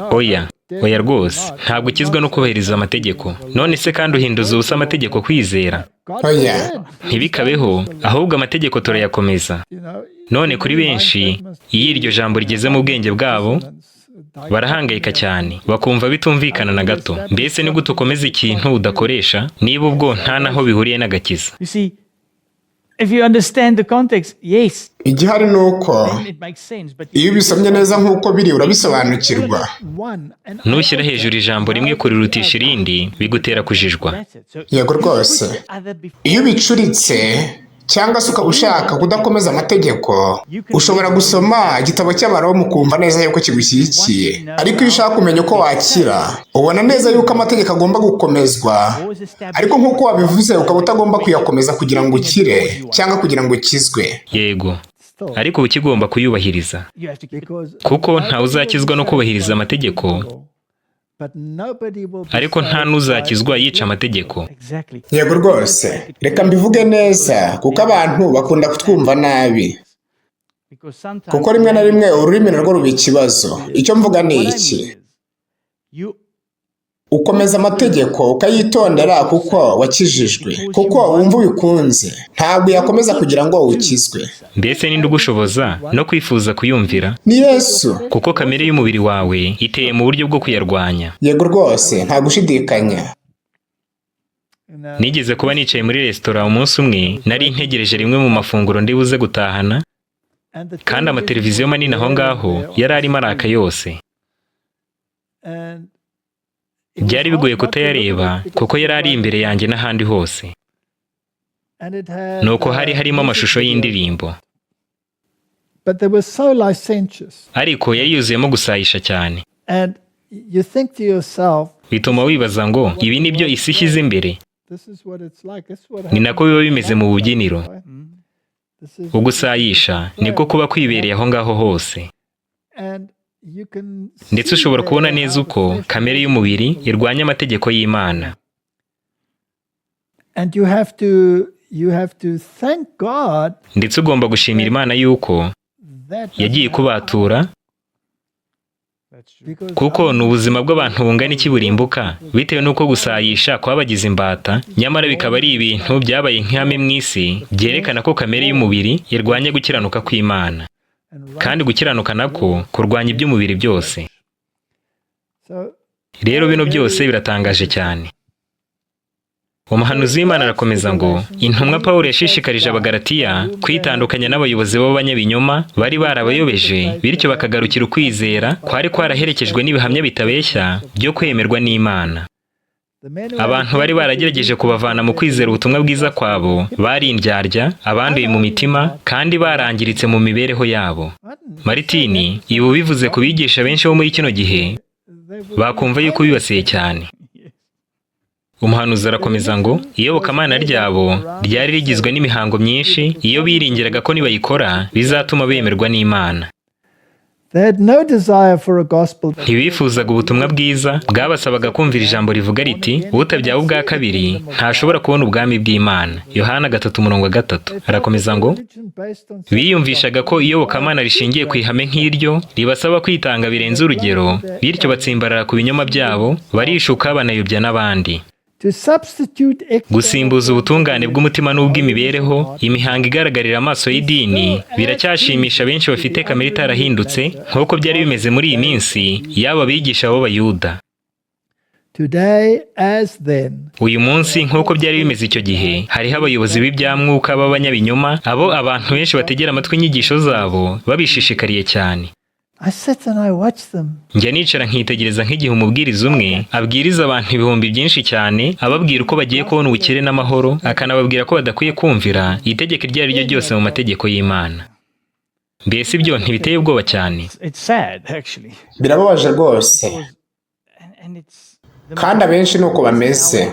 Oya rwose, ntabwo ukizwa no kubahiriza amategeko. None se kandi uhinduza ubusa amategeko kwizera? Oya, ntibikabeho, ahubwo amategeko turayakomeza. None kuri benshi, iyo iryo jambo rigeze mu bwenge bwabo, barahangayika cyane, bakumva bitumvikana na gato. Mbese ni gute ukomeza ikintu udakoresha, niba ubwo nta naho bihuriye n'agakiza? If you understand the context, yes. Igihari nuko iyo ubisomye neza nk'uko biri urabisobanukirwa. Nushyira hejuru ijambo rimwe kurirutisha irindi, bigutera kujijwa. Yego rwose, iyo ubicuritse cyangwa se ukaba ushaka kudakomeza amategeko, ushobora gusoma igitabo cy'Abaroma ukumva neza yuko kigushyigikiye. Ariko iyo ushaka kumenya uko wakira, ubona neza yuko amategeko agomba gukomezwa, ariko nk'uko wabivuze ukaba utagomba kuyakomeza kugira ngo ukire cyangwa kugira ngo ukizwe. Yego, ariko uba ukigomba kuyubahiriza, kuko ntawe uzakizwa no kubahiriza amategeko, ariko nta n'uzakizwa yica amategeko. Yego rwose, reka mbivuge neza, kuko abantu bakunda kutwumva nabi, kuko rimwe na rimwe ururimi narwo ruba ikibazo. Icyo mvuga ni iki: ukomeza amategeko ukayitondera kuko wakijijwe, kuko wumva ubikunze, ntabwo yakomeza kugira ngo ukizwe. Mbese ninde ugushoboza no kwifuza kuyumvira? Ni Yesu, kuko kamere y'umubiri wawe iteye mu buryo bwo kuyarwanya. Yego rwose, nta gushidikanya. Nigeze kuba nicaye muri resitora umunsi umwe, nari ntegereje rimwe mu mafunguro ndibuze gutahana, kandi amateleviziyo manini aho ngaho yari arimo araka yose. Byari bigoye kutayareba kuko yari ari imbere yanjye n'ahandi hose. Nuko hari harimo amashusho y'indirimbo, ariko yari yuzuyemo gusayisha cyane. Bituma wibaza ngo ibi ni byo isi ishyize imbere. Ni nako biba bimeze mu bubyiniro. Ugusayisha niko kuba kwibereye aho ngaho hose. Ndetse ushobora kubona neza uko kamere y'umubiri irwanya amategeko y'Imana. Ndetse ugomba gushimira Imana yuko yagiye kubatura, kuko ni ubuzima bw'abantu bungana iki burimbuka bitewe n'uko gusayisha kwabagize imbata, nyamara bikaba ari ibintu byabaye nk'ihame mu isi byerekana ko kamere y'umubiri irwanya gukiranuka kw'Imana, kandi gukiranuka nako kurwanya iby'umubiri byose. Rero bino byose biratangaje cyane. Umuhanuzi w'Imana arakomeza ngo intumwa Pawulo yashishikarije Abagalatiya kwitandukanya n'abayobozi b'abanyabinyoma bari barabayobeje, bityo bakagarukira ukwizera kwari kwaraherekejwe n'ibihamya bitabeshya byo kwemerwa n'Imana. Abantu bari baragerageje kubavana mu kwizera ubutumwa bwiza kwabo bari indyarya, abanduye mu mitima, kandi barangiritse mu mibereho yabo. Maritini ibi bivuze ku bigisha benshi bo muri kino gihe, bakumva yuko bibasiye cyane. Umuhanuzi arakomeza ngo iyobokamana ryabo ryari rigizwe n'imihango myinshi, iyo biringiraga ko nibayikora bizatuma bemerwa n'Imana. Ntibifuzaga ubutumwa bwiza bwabasabaga kumvira ijambo rivuga riti utabyawe ubwa kabiri ntashobora kubona ubwami bw'Imana. Yohana 3:3. Arakomeza ngo biyumvishaga ko iyobokamana rishingiye ku ihame nk'iryo ribasaba kwitanga birenze urugero, bityo batsimbarara ku binyoma byabo, barishuka banayobya n'abandi. Gusimbuza ubutungane bw'umutima n'ubw'imibereho, imihango igaragarira amaso y'idini, biracyashimisha benshi bafite kamere itarahindutse nk'uko byari bimeze muri iyi minsi yaba abigisha b'Abayuda. Uyu munsi nk'uko byari bimeze icyo gihe, hariho abayobozi b'ibyamwuka b'abanyabinyoma, abo abantu benshi bategera amatwi inyigisho zabo babishishikariye cyane. Njya nicara nkitegereza nk'igihe umubwiriza umwe abwiriza abantu ibihumbi byinshi cyane, ababwira uko bagiye kubona ubukire n'amahoro, akanababwira ko badakwiye kumvira itegeko iryo ari ryo ryose mu mategeko y'Imana. Mbese ibyo ntibiteye ubwoba cyane? Birababaje rwose, kandi abenshi ni uko bameze.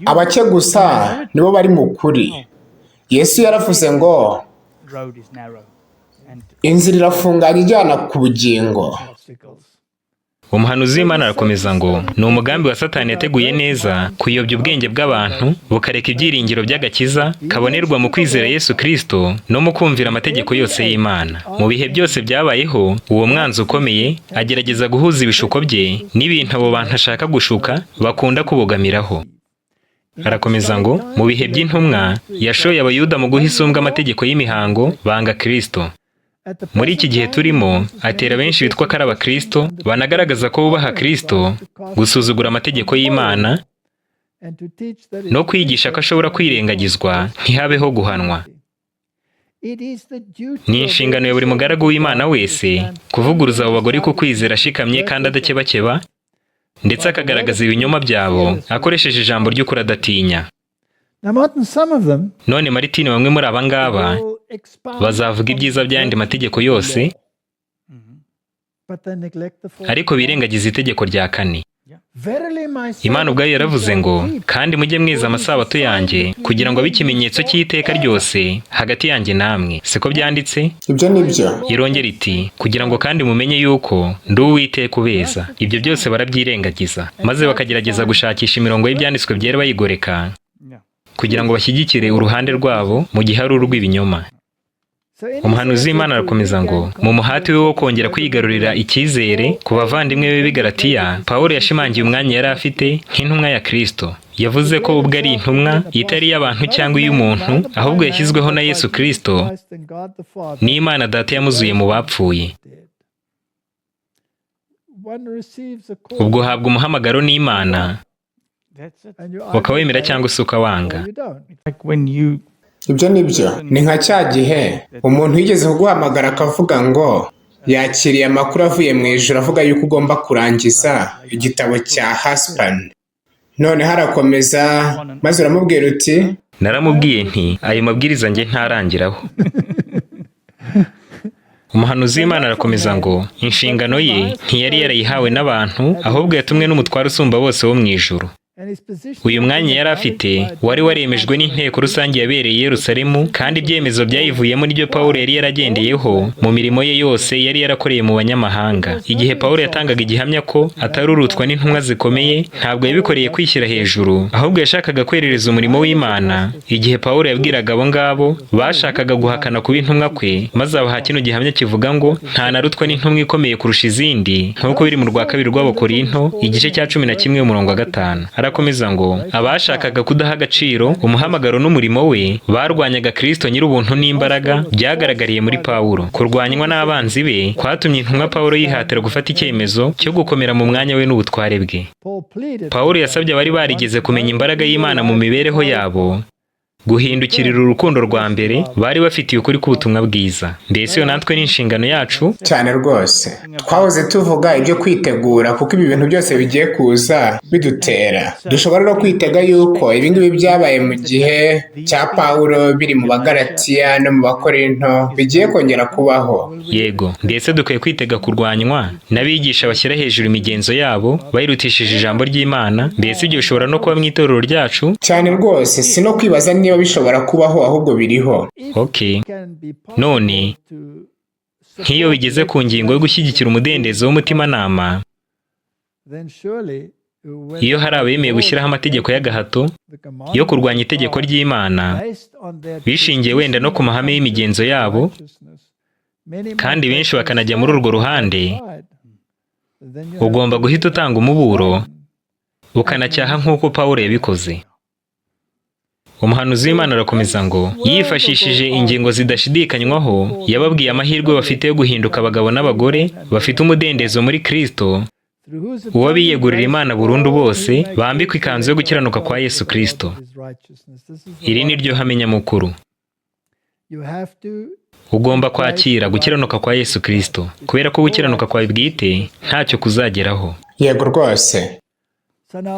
Abake gusa nibo bari mu kuri. Yesu yaravuze ngo inzira irafunganye ijyana ku bugingo. Umuhanuzi w'Imana arakomeza ngo ni umugambi wa Satani yateguye neza kuyobya ubwenge bw'abantu bukareka ibyiringiro by'agakiza kabonerwa mu kwizera Yesu Kristo no mu kumvira amategeko yose y'Imana. Mu bihe byose byabayeho, uwo mwanzi ukomeye agerageza guhuza ibishuko bye n'ibintu abo bantu ashaka gushuka bakunda kubogamiraho. Arakomeza ngo mu bihe by'intumwa yashoye abayuda mu guha isumbwe amategeko y'imihango banga Kristo. Muri iki gihe turimo atera benshi bitwa ko ari abakristo banagaragaza ko bubaha Kristo gusuzugura amategeko y'Imana no kwigisha ko ashobora kwirengagizwa ntihabeho guhanwa. Ni inshingano ya buri mugaragu w'Imana wese kuvuguruza abo bagore ku kwizera ashikamye kandi adakebakeba, ndetse akagaragaza ibinyoma byabo akoresheje ijambo ry'ukuri adatinya. None Maritini, bamwe muri aba ngaba bazavuga ibyiza by'ayandi mategeko yose, ariko birengagiza itegeko rya kane. Imana ubwayo yaravuze ngo kandi mujye mweza amasabato yanjye kugira ngo abe ikimenyetso cy'iteka ryose hagati yanjye namwe. Siko byanditse? Ibyo nibyo. Irongera iti kugira ngo kandi mumenye yuko ndi Uwiteka ubeza. Ibyo byose barabyirengagiza maze bakagerageza gushakisha imirongo y'ibyanditswe byera bayigoreka kugira ngo bashyigikire uruhande rwabo mu gihe ari urw'ibinyoma. Umuhanuzi w'Imana arakomeza ngo mu muhati we wo kongera kwigarurira icyizere ku bavandimwe be b'i Galatiya, Pawulo yashimangiye umwanya yari afite nk'intumwa ya Kristo. Yavuze ko ubwo ari intumwa itari iy'abantu cyangwa iy'umuntu, ahubwo yashyizweho na Yesu Kristo n'Imana Data yamuzuye mu bapfuye. Ubwo uhabwa umuhamagaro n'Imana ukawemera cyangwa se ukawanga. Ibyo nibyo. Ni nka cya gihe umuntu yigeze kuguhamagara akavuga ngo yakiriye amakuru avuye mu ijuru avuga yuko ugomba kurangiza igitabo cya Haspan. None harakomeza maze uramubwira uti naramubwiye nti ayo mabwiriza njye ntarangiraho. Umuhanuzi w'Imana arakomeza ngo inshingano ye ntiyari yarayihawe n'abantu, ahubwo yatumwe n'umutware usumba bose wo mu ijuru. Uyu mwanya yari afite wari waremejwe n'inteko rusange yabereye i Yerusalemu, kandi ibyemezo byayivuyemo n'ibyo Pawulo yari yaragendeyeho mu mirimo ye yose yari yarakoreye mu banyamahanga. Igihe Pawulo yatangaga igihamya ko atarurutwa n'intumwa zikomeye, ntabwo yabikoreye kwishyira hejuru, ahubwo yashakaga kwerereza umurimo w'Imana. Igihe Pawulo yabwiraga abo ngabo bashakaga guhakana kuba intumwa kwe, maze abaha kino gihamya kivuga ngo nta narutwa n'intumwa ikomeye kurusha izindi, nk'uko biri mu rwa kabiri rw'Abakorinto igice cya 11 umurongo wa 5. Arakomeza ngo abashakaga kudaha agaciro umuhamagaro n'umurimo we barwanyaga Kristo nyir'ubuntu n'imbaraga byagaragariye muri Pawulo. Kurwanywa n'abanzi be kwatumye intumwa Pawulo yihatira gufata icyemezo cyo gukomera mu mwanya we n'ubutware bwe. Pawulo yasabye abari barigeze kumenya imbaraga y'Imana mu mibereho yabo guhindukirira urukundo rwa mbere bari bafitiye ukuri k'ubutumwa bwiza. Mbese iyo natwe ni inshingano yacu cyane rwose. Twahoze tuvuga ibyo kwitegura kuko ibi bintu byose bigiye kuza bidutera. Dushobora no kwitega yuko ibi ngibi byabaye mu gihe cya Pawulo biri mu Bagalatiya no mu Bakorinto bigiye kongera kubaho. Yego, mbese dukwiye kwitega kurwanywa n'abigisha bashyira hejuru imigenzo yabo bayirutishije ijambo ry'Imana. Mbese ibyo bishobora no kuba mu itorero ryacu cyane rwose. Si no kwibaza niba bishobora kubaho, ahubwo biriho. Okay. None nk'iyo bigeze ku ngingo yo gushyigikira umudendezo w'umutimanama, iyo hari abemeye gushyiraho amategeko y'agahato yo kurwanya itegeko ry'Imana bishingiye wenda no ku mahame y'imigenzo yabo, kandi benshi bakanajya muri urwo ruhande, ugomba guhita utanga umuburo ukanacyaha nk'uko Pawulo yabikoze. Umuhanuzi w'Imana arakomeza ngo yifashishije ingingo zidashidikanywaho yababwiye amahirwe bafite yo guhinduka abagabo n'abagore bafite umudendezo muri Kristo, uwo biyegurira Imana burundu bose bambikwa ikanzu yo gukiranuka kwa Yesu Kristo. Iri ni ryo hame nyamukuru. Ugomba kwakira gukiranuka kwa Yesu Kristo, kubera ko gukiranuka kwawe bwite ntacyo kuzageraho. Yego rwose.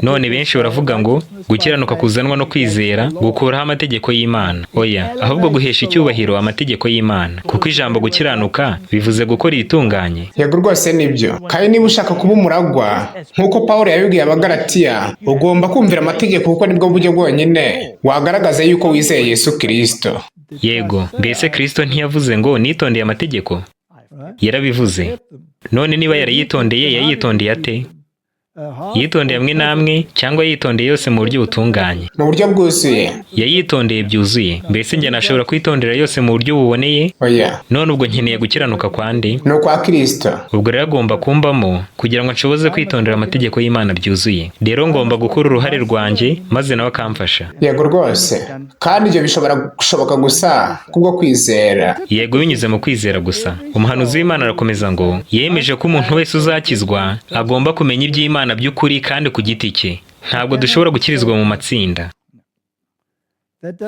None benshi baravuga ngo gukiranuka kuzanwa no kwizera gukuraho amategeko y'Imana. Oya, ahubwo guhesha icyubahiro amategeko y'Imana, kuko ijambo gukiranuka bivuze gukora ibitunganye. Yego rwose nibyo. Kandi niba ushaka kuba umuragwa nk'uko Pawulo yabibwiye Abagalatiya, ugomba kumvira amategeko kuko nibwo buryo bwonyine wagaragaza yuko wizeye Yesu Kristo. Yego, mbese Kristo ntiyavuze ngo nitondeye amategeko? Yarabivuze. None niba yarayitondeye, yayitondeye ate? Yitondeye amwe n'amwe cyangwa yitondeye yose mu buryo butunganye? Mu buryo bwuzuye. Yayitondeye byuzuye. Mbese njye nashobora kwitondera yose mu buryo buboneye? Oya. None ubwo nkeneye gukiranuka kwande? No kwa Kristo. Ubwo rero agomba kumbamo kugira ngo nshoboze kwitondera amategeko y'Imana byuzuye. Rero ngomba gukora uruhare rwanjye maze nawe akamfasha. Yego rwose. Kandi ibyo bishobora gushoboka gusa kubwo kwizera. Yego, binyuze mu kwizera gusa. Umuhanuzi w'Imana arakomeza ngo yemeje ko umuntu wese uzakizwa agomba kumenya iby'Imana by'ukuri kandi ku giti cye. Ntabwo dushobora gukirizwa mu matsinda.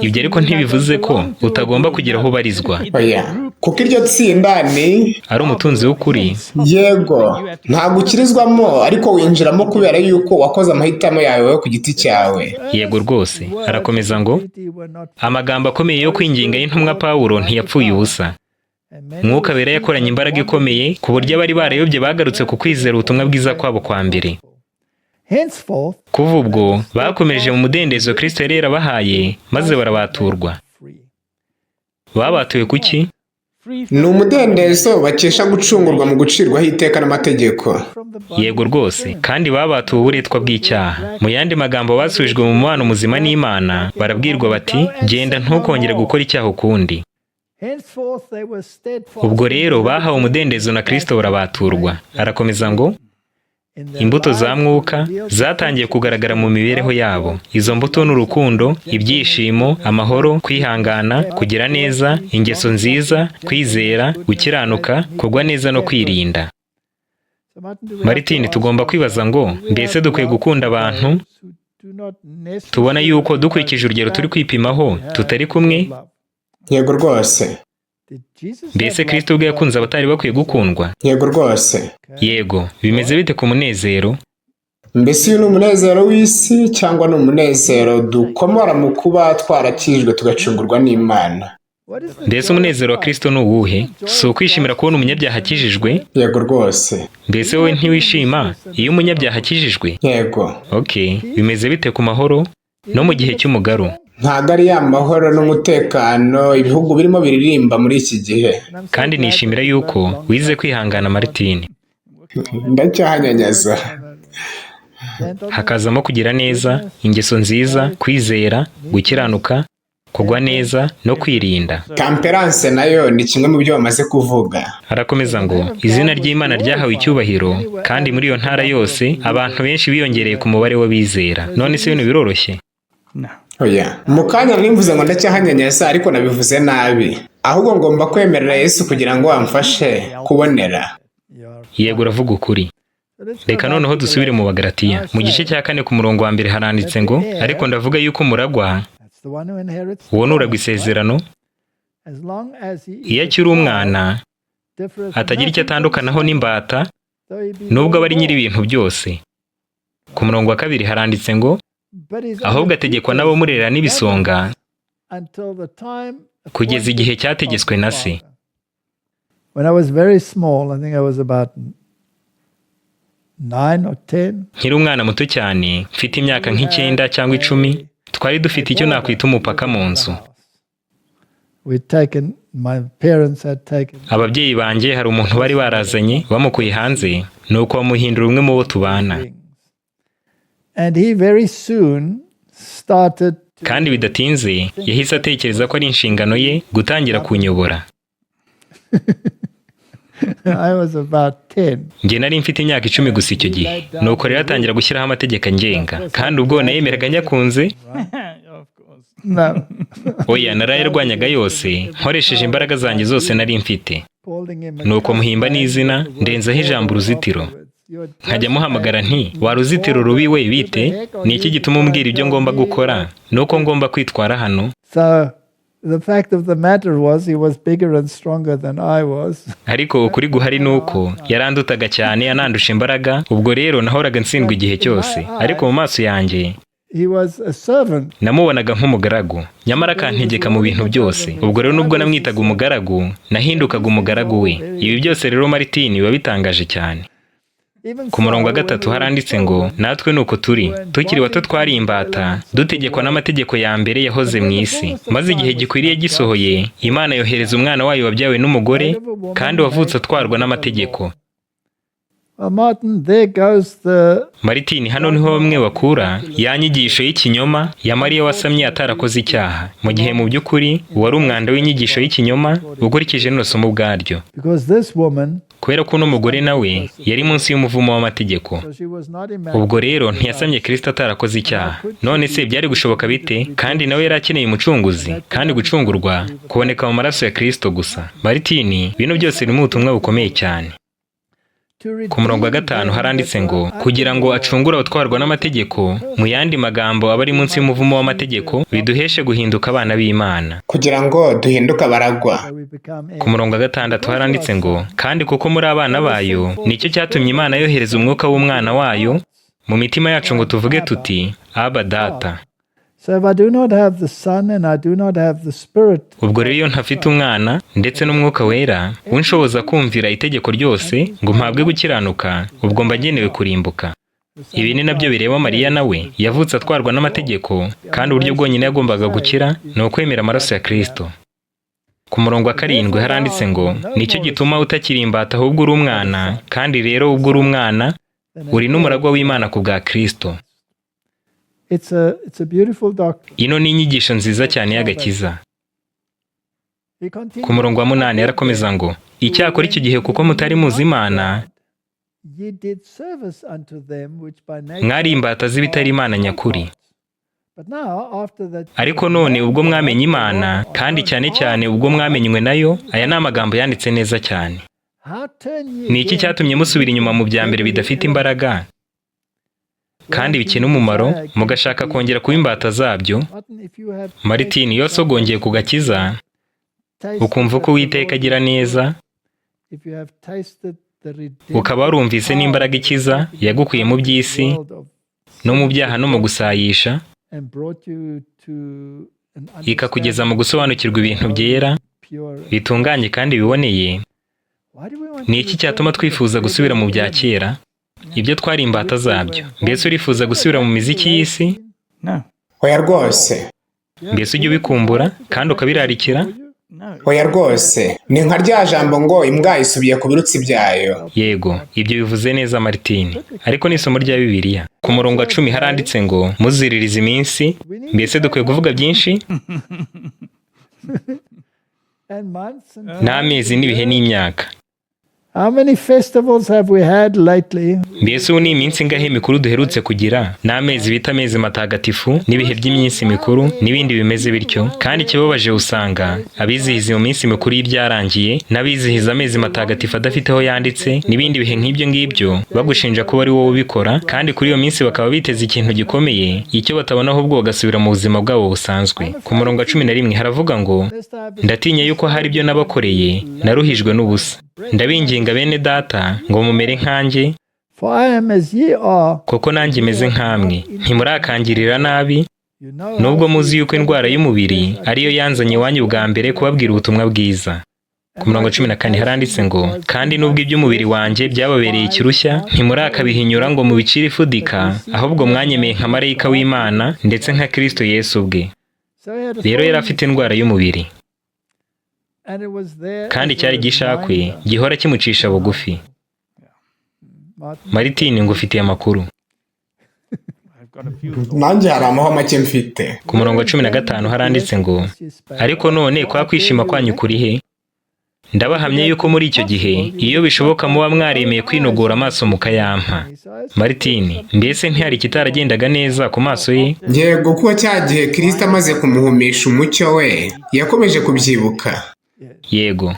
Ibyo ariko ntibivuze ko utagomba kugira aho ubarizwa. Oya, kuko iryo tsinda ni ari umutunzi w'ukuri. Yego, ntabwo ukirizwamo ariko winjiramo kubera yuko wakoze amahitamo yawe ku giti cyawe. Yego rwose. Arakomeza ngo amagambo akomeye yo kwinginga y'intumwa Pawulo ntiyapfuye ubusa. Mwuka Wera yakoranye imbaraga ikomeye ku buryo abari barayobye bagarutse ku kwizera ubutumwa bwiza kwabo kwa mbere. Kuva ubwo bakomeje mu mudendezo Kristo yari yarabahaye maze barabaturwa. Babatuye kuki? Ni umudendezo bakesha gucungurwa mu gucirwaho iteka n'amategeko. Yego rwose. Kandi babatuwe uburetwa bw'icyaha. Mu yandi magambo basubijwe mu mubano muzima n'Imana, barabwirwa bati genda ntukongere gukora icyaha ukundi. Ubwo rero bahawe umudendezo na Kristo barabaturwa. Arakomeza ngo imbuto za mwuka zatangiye kugaragara mu mibereho yabo. Izo mbuto ni urukundo, ibyishimo, amahoro, kwihangana, kugira neza, ingeso nziza, kwizera, gukiranuka, kugwa neza no kwirinda. Martin, tugomba kwibaza ngo mbese dukwiye gukunda abantu tubona yuko dukurikije urugero turi kwipimaho tutari kumwe? Yego rwose. Mbese Kristo ubwe yakunze abatari bakwiye gukundwa? Yego rwose. Yego, bimeze bite ku munezero? Mbese uyu ni umunezero w'isi cyangwa ni umunezero dukomora mu kuba twarakijwe tugacungurwa n'Imana? Mbese umunezero wa Kristo ni uwuhe? Si ukwishimira kubona umunyabyaha akijijwe? Yego rwose. Mbese wowe ntiwishima iyo umunyabyaha akijijwe? Yego. Okay, bimeze bite ku mahoro no mu gihe cy'umugaru? Ntabwo ari ya mahoro n'umutekano ibihugu birimo biririmba muri iki gihe. Kandi nishimira yuko wize kwihangana Martin. Ndacyahanyanyaza. Hakazamo kugira neza, ingeso nziza, kwizera, gukiranuka, kugwa neza no kwirinda. Temperance nayo ni kimwe mu byo bamaze kuvuga. Arakomeza ngo izina ry'Imana ryahawe icyubahiro, kandi muri iyo ntara yose abantu benshi biyongereye ku mubare w'abizera. None se ibintu biroroshye? Oya, mu kanya nimvuze ngo ndacyahanyanyaza ariko nabivuze nabi. Ahubwo ngomba kwemerera Yesu kugira ngo amfashe kubonera. Yego, uravuga ukuri. Reka noneho dusubire mu Bagalatiya. Mu gice cya 4 ku murongo wa mbere haranditse ngo ariko ndavuga yuko umuragwa uwo nuragwa isezerano iyo akiri umwana atagira icyo atandukanaho n'imbata nubwo aba ari nyiri ibintu byose. Ku murongo wa 2 haranditse ngo ahubwo ategekwa n'abamurera n'ibisonga kugeza igihe cyategetswe na se. When I was very small, I think I was about 9 or 10. Nkiri umwana muto cyane, mfite imyaka nk'I9 cyangwa 10, twari dufite icyo nakwita umupaka mu nzu. Ababyeyi banjye hari umuntu bari barazanye bamukuye hanze, nuko bamuhindura umwe mu bo tubana. Kandi bidatinze yahise atekereza ko ari inshingano ye gutangira kunyobora. Njye nari mfite imyaka 10 gusa icyo gihe, nuko rero atangira gushyiraho amategeko ngenga, kandi ubwo nayemeraga nyakunze. Oya, narayarwanyaga yose nkoresheje imbaraga zanjye zose nari mfite. Nuko muhimba n'izina ndenzaho ijambo uruzitiro. Nkajya muhamagara nti wa ruzitiro rubi we bite, ni iki gituma umbwira ibyo ngomba gukora nuko ngomba kwitwara hano? The fact of the matter was he was bigger and stronger than I was. ariko ukuri guhari nuko yarandutaga cyane anandusha imbaraga, ubwo rero nahoraga nsindwa igihe cyose, ariko mu maso yanjye He was a servant. namubonaga nk'umugaragu, nyamara akantegeka mu bintu byose. Ubwo rero nubwo namwitaga umugaragu, nahindukaga umugaragu we. Ibi byose rero Martini biba bitangaje cyane. Ku murongo wa 3 haranditse ngo natwe nuko turi tukiri bato twari imbata, dutegekwa n'amategeko ya mbere yahoze mu isi, maze igihe gikwiriye gisohoye, Imana yohereza umwana wayo wabyawe n'umugore kandi wavutse atwarwa n'amategeko. Martin, there goes the Martini, hano niho bamwe bakura ya nyigisho y'ikinyoma ya Mariya wasamye atarakoze icyaha, mu gihe mu by'ukuri wari umwanda w'inyigisho y'ikinyoma ukurikije n'usomo bwaryo. because this woman, Kubera ko n'umugore nawe yari munsi y'umuvumo w'amategeko. so she was not imagined. Ubwo rero ntiyasamye Kristo atarakoze icyaha. None se byari gushoboka bite? Kandi nawe yari akeneye umucunguzi, kandi gucungurwa kuboneka mu maraso ya Kristo gusa. Martini, bino byose birimo ubutumwa bukomeye cyane. Ku murongo wa 5 haranditse ngo kugira ngo acungure abatwarwa n'amategeko, mu yandi magambo abari munsi y'umuvumo w'amategeko, biduheshe guhinduka abana b'Imana. kugira ngo duhinduke abaragwa. Ku murongo wa 6 haranditse ngo kandi kuko muri abana bayo, nicyo cyatumye Imana yohereza umwuka w'umwana wayo mu mitima yacu ngo tuvuge tuti Aba Data. So if I do not have the Son and I do not have the Spirit, Ubwo rero iyo ntafite umwana ndetse n'umwuka wera unshoboza kumvira itegeko ryose ngo mpabwe gukiranuka, ubwo mba ngenewe kurimbuka. Ibi ni nabyo bireba Mariya nawe yavutse atwarwa n'amategeko, kandi uburyo bwonyine yagombaga gukira ni ukwemera amaraso ya Kristo. Ku murongo wa 7 haranditse ngo nicyo gituma utakiri imbata ahubwo uri umwana, kandi rero ubwo uri umwana uri n'umuragwa w'Imana ku bwa Kristo. it's a beautiful doctrine. Ino ni inyigisho nziza cyane y'agakiza. He continued, Ku murongo wa 8 yarakomeza ngo icyakora icyo gihe kuko mutari muzi Imana, ye did service unto them which by nature mwari imbata z'ibitari Imana nyakuri. But now, after that, Ariko none ubwo mwamenye Imana, kandi cyane cyane ubwo mwamenywe nayo, aya ni amagambo yanditse neza cyane. how turn ye Ni iki cyatumye musubira inyuma mu bya mbere bidafite imbaraga kandi bikina umumaro, mugashaka kongera kuba imbata zabyo? Martin, if you have Martini, iyo wasogongeye ku gakiza, ukumva ko Uwiteka agira neza, if you have tasted the ukaba warumvise n'imbaraga ikiza yagukuye mu by'isi world of no mu byaha no mu gusayisha, and brought you to an ikakugeza mu gusobanukirwa ibintu byera pure. bitunganye kandi biboneye. Why do we want Ni iki cyatuma twifuza gusubira mu bya kera, ibyo twari imbata zabyo? Mbese urifuza gusubira mu miziki y'isi? No. Oya rwose. Mbese ujya ubikumbura kandi ukabirarikira? No. Oya rwose. Ni nka rya jambo ngo imbwa isubiye ku birutsi byayo. Yego, ibyo bivuze neza Martini. Ariko ni isomo rya Bibiliya. Ku murongo wa 10 haranditse ngo muziririze iminsi. Mbese dukwiye kuvuga byinshi? and months and N'amezi n'ibihe n'imyaka. how many festivals have we had lately? Mbese ubu ni iminsi ingahe mikuru duherutse kugira? N'amezi bita amezi matagatifu n'ibihe by'iminsi mikuru n'ibindi bimeze bityo. Kandi ikibabaje usanga abizihiza iyo minsi mikuru y'ibyarangiye n'abizihiza amezi matagatifu adafite aho yanditse n'ibindi bihe nk'ibyo ngibyo bagushinja kuba ari wowe ubikora, kandi kuri iyo minsi bakaba biteze ikintu gikomeye, icyo batabona ahubwo bagasubira mu buzima bwabo busanzwe. Ku murongo wa 11 haravuga ngo ndatinya yuko hari ibyo nabakoreye naruhijwe n'ubusa. Ndabinginga bene data ngo mumere nkanjye, For I am as ye are. kuko nanjye meze nk'amwe. Ntimurakangirira nabi, You know nubwo muzi yuko indwara y'umubiri ariyo yanzanye iwanyu bwa mbere kubabwira ubutumwa bwiza. Ku murongo 14 haranditse ngo kandi nubwo iby'umubiri wanjye byababereye ikirushya, ntimurakabihinyura ngo mubicire ifudika, ahubwo mwanyemeye nka marayika w'Imana ndetse nka Kristo Yesu ubwe. So he had a Rero yari thorn, afite indwara y'umubiri, and it was there kandi as cyari a gishakwe reminder. gihora kimucisha bugufi. Martin, Martini, ngufitiye amakuru. I've got a few. Nanjye hari amahwa make mfite. Ku murongo wa 15 haranditse ngo ariko none kwa kwishima kwanyu kuri he? Ndabahamya yuko muri icyo gihe iyo bishoboka muba mwaremeye kwinogora amaso mukayampa. Martini, mbese ntihari kitaragendaga neza ku maso ye? Yego, kuko cya gihe Kristo amaze kumuhumisha umucyo we yakomeje kubyibuka. Yego,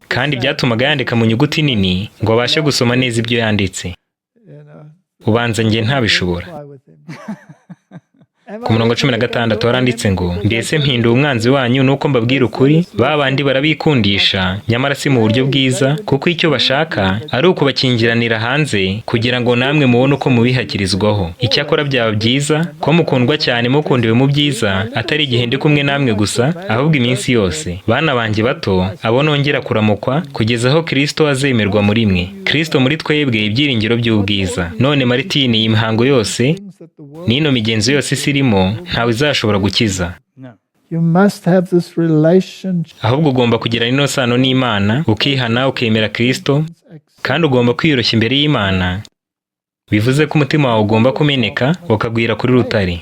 kandi byatumaga yandika mu nyuguti nini ngo abashe gusoma neza ibyo yanditse. you know, Ubanza njye ntabishobora. fly with him. Ku murongo 16 haranditse ngo mbese mpinduye umwanzi wanyu nuko mbabwira ukuri, babandi barabikundisha nyamara si mu buryo bwiza, kuko icyo bashaka ari ukubakingiranira hanze kugira ngo namwe mubone uko mubihakirizwaho. Icyakora byaba byiza ko mukundwa cyane mukundiwe mu byiza, atari igihe ndi kumwe namwe gusa, ahubwo iminsi yose. Bana banjye bato, abo nongera kuramukwa kugeza aho Kristo azemerwa muri mwe. Kristo muri twebwe ibyiringiro by'ubwiza. None Maritini, iyi mihango yose n'ino migenzo yose isirimo ntawe izashobora gukiza. Ahubwo ugomba kugirana ino sano n'Imana, ukihana ukemera Kristo, kandi ugomba kwiyoroshya imbere y'Imana. Bivuze ko umutima wawe ugomba kumeneka ukagwira kuri rutare.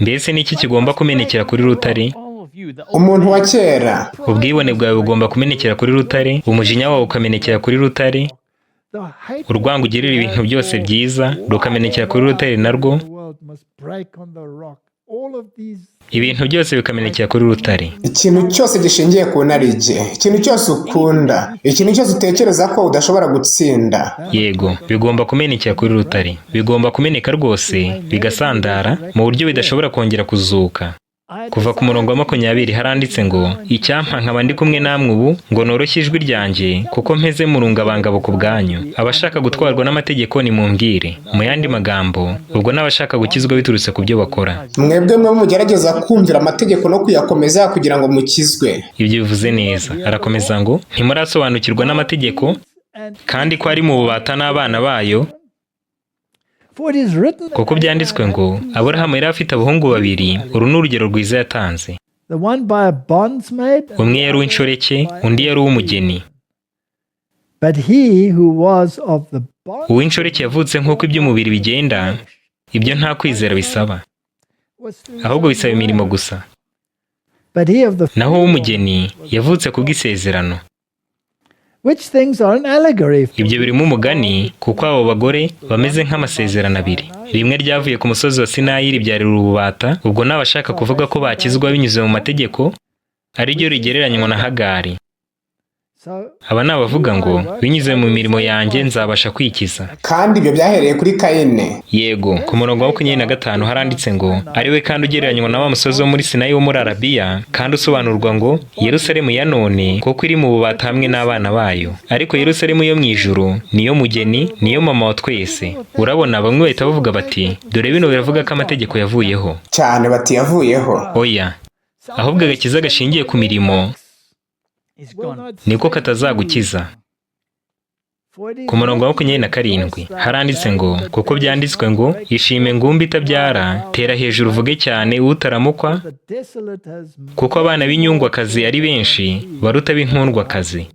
Mbese ni iki kigomba kumenekera kuri rutare? Umuntu wa kera. Ubwibone bwawe bugomba kumenekera kuri rutare, umujinya wawe ukamenekera kuri rutare, urwango ugirira ibintu byose byiza rukamenekera kuri rutare narwo, ibintu byose bikamenekera kuri rutare. Ikintu cyose gishingiye ku narijye, ikintu cyose ukunda, ikintu cyose utekereza ko udashobora gutsinda, yego, bigomba kumenekera kuri rutare. Bigomba kumeneka rwose, bigasandara mu buryo bidashobora kongera kuzuka. Kuva ku murongo wa 20 haranditse ngo icyampa nkaba ndi kumwe namwe ubu ngo noroshye ijwi ryanjye, kuko mpeze mu rungabangabo ku bwanyu. Abashaka gutwarwa n'amategeko nimumbwire. Mu yandi magambo, ubwo n'abashaka gukizwa biturutse ku byo bakora. Mwebwe mwe mugerageza kumvira amategeko no kuyakomeza kugira ngo mukizwe. Ibyo bivuze neza. Arakomeza ngo ntimurasobanukirwa n'amategeko, kandi ko ari mu bubata n'abana bayo, kuko byanditswe ngo Aburahamu yari afite abahungu babiri. Uru ni urugero rwiza yatanze. Umwe yari uw'inshoreke, undi yari uw'umugeni. Uw'inshoreke yavutse nk'uko iby'umubiri bigenda. Ibyo nta kwizera bisaba, ahubwo bisaba imirimo gusa. Naho uw'umugeni yavutse kubw'isezerano. Ibyo birimo umugani, kuko abo bagore bameze nk'amasezerano abiri. Rimwe ryavuye ku musozi wa Sinayi ribyarira ububata, ubwo n'abashaka kuvuga ko bakizwa binyuze mu mategeko, ari ryo rigereranywa na Hagari. Aba ni abavuga ngo binyuze mu mirimo yanjye nzabasha kwikiza. Kandi ibyo byahereye kuri Kayini. Yego, ku murongo wa 25 haranditse ngo ari we kandi ugereranywa na wa musozi wo muri Sinayi wo muri Arabiya, kandi usobanurwa ngo Yerusalemu ya none, kuko iri mu bubata hamwe n'abana bayo. Ariko Yerusalemu yo mu ijuru niyo mugeni, niyo mama wa twese. Urabona, bamwe bahita bavuga bati dore bino biravuga ko amategeko yavuyeho. Cyane bati yavuyeho. Oya, ahubwo agakiza gashingiye ku mirimo niko katazagukiza. Ku murongo wa 27 haranditse ngo kuko byanditswe ngo ishime ngumbi itabyara, tera hejuru uvuge cyane utaramukwa, kuko abana b'inyungwakazi ari benshi baruta b'inkundwakazi.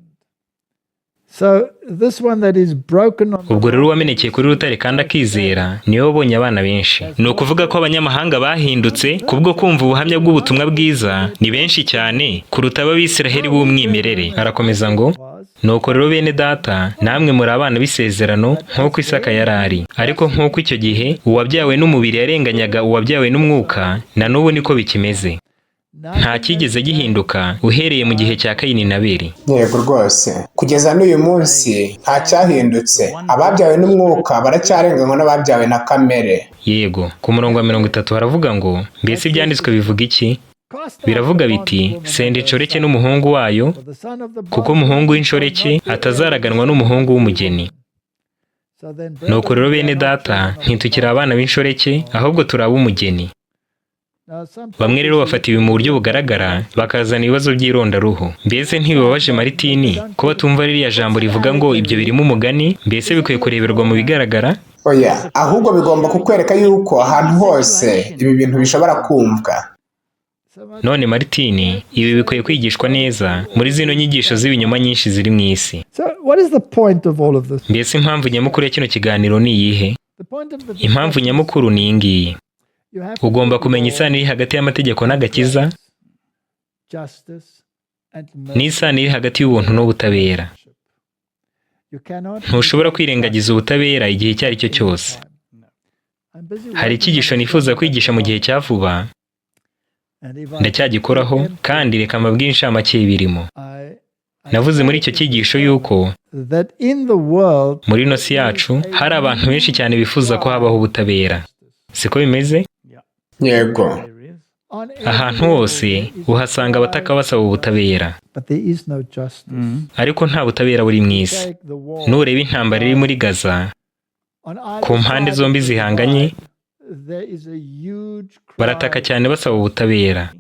Ubwo rero wamenekeye kuri rutare kandi akizera niwe wabonye abana benshi. Ni ukuvuga ko abanyamahanga bahindutse kubwo kumva ubuhamya bw'ubutumwa bwiza ni benshi cyane kuruta ab'Abisiraheli b'umwimerere. Arakomeza ngo nuko rero bene data, namwe muri abana b'isezerano nk'uko Isaka yari ari. Ariko nk'uko icyo gihe uwabyawe n'umubiri yarenganyaga uwabyawe n'umwuka, na n'ubu niko bikimeze. Nta kigeze gihinduka uhereye mu gihe cya Kayini na Abeli. Yego rwose, kugeza n'uyu munsi nta cyahindutse. Ababyawe n'umwuka baracyarenganywa n'ababyawe na kamere. Yego, ku murongo wa 30 haravuga ngo mbese ibyanditswe bivuga iki? Biravuga biti senda inshoreke n'umuhungu wayo, kuko umuhungu w'inshoreke atazaraganwa n'umuhungu w'umugeni. Nuko rero bene data, ntitukiri abana b'inshoreke, ahubwo turi ab'umugeni. Bamwe rero bafata ibi mu buryo bugaragara bakazana ibibazo by'irondaruhu. Mbese ntibibabaje Maritini ko batumva ririya jambo rivuga ngo ibyo birimo umugani? Mbese bikwiye kureberwa mu bigaragara? Oya, ahubwo bigomba kukwereka yuko ahantu hose ibi bintu bishobora kumvwa. None Maritini, ibi bikwiye kwigishwa neza muri zino nyigisho z'ibinyoma nyinshi ziri mu isi. Mbese impamvu nyamukuru ya kino kiganiro ni iyihe? Impamvu nyamukuru ni iyi ngiyi. Ugomba kumenya isano iri hagati y'amategeko n'agakiza, n'isano iri hagati y'ubuntu n'ubutabera. Ntushobora kwirengagiza ubutabera igihe icyo ari cyo cyose. Hari icyigisho nifuza kwigisha mu gihe cya vuba, ndacyagikoraho, kandi reka mbabwire inshamake y'ibirimo. Navuze muri icyo cyigisho yuko muri ino si yacu hari abantu benshi cyane bifuza ko habaho ubutabera. siko bimeze? yego. Ahantu hose uhasanga abataka basaba ubutabera, but there is no justice. ariko nta butabera buri mu isi. Take the war. Nureba intambara iri muri Gaza, On either ku mpande side zombi of the zihanganye, divide, there is a huge barataka cry. cyane basaba ubutabera.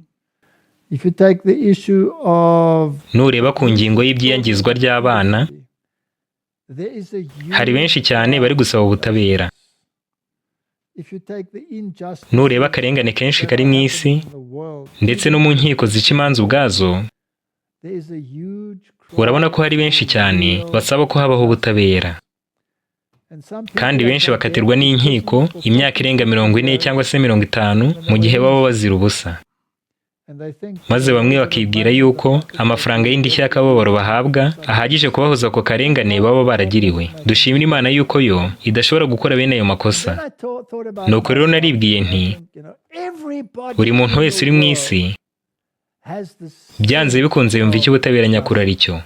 If you take the issue of Nureba ku ngingo y'ibyiyangizwa ry'abana, there is a huge hari benshi cyane bari gusaba ubutabera. If you take the injustice Nureba akarengane kenshi kari mu isi, in the world, ndetse no mu nkiko zica imanza ubwazo, there is a huge cry. urabona ko hari benshi cyane basaba ko habaho ubutabera. And some people Kandi benshi are bakatirwa n'inkiko imyaka irenga 40 cyangwa se 50 mu gihe baba bazira ubusa. and they think Maze bamwe bakibwira yuko amafaranga y'indishyi y'akababaro bahabwa ahagije kubahoza ako karengane baba baragiriwe. Dushimira Imana yuko yo idashobora gukora bene ayo makosa. I thought about Nuko rero naribwiye nti, everybody buri muntu wese uri mu isi has this byanze bikunze yumva icyo ubutabera nyakuri ari cyo.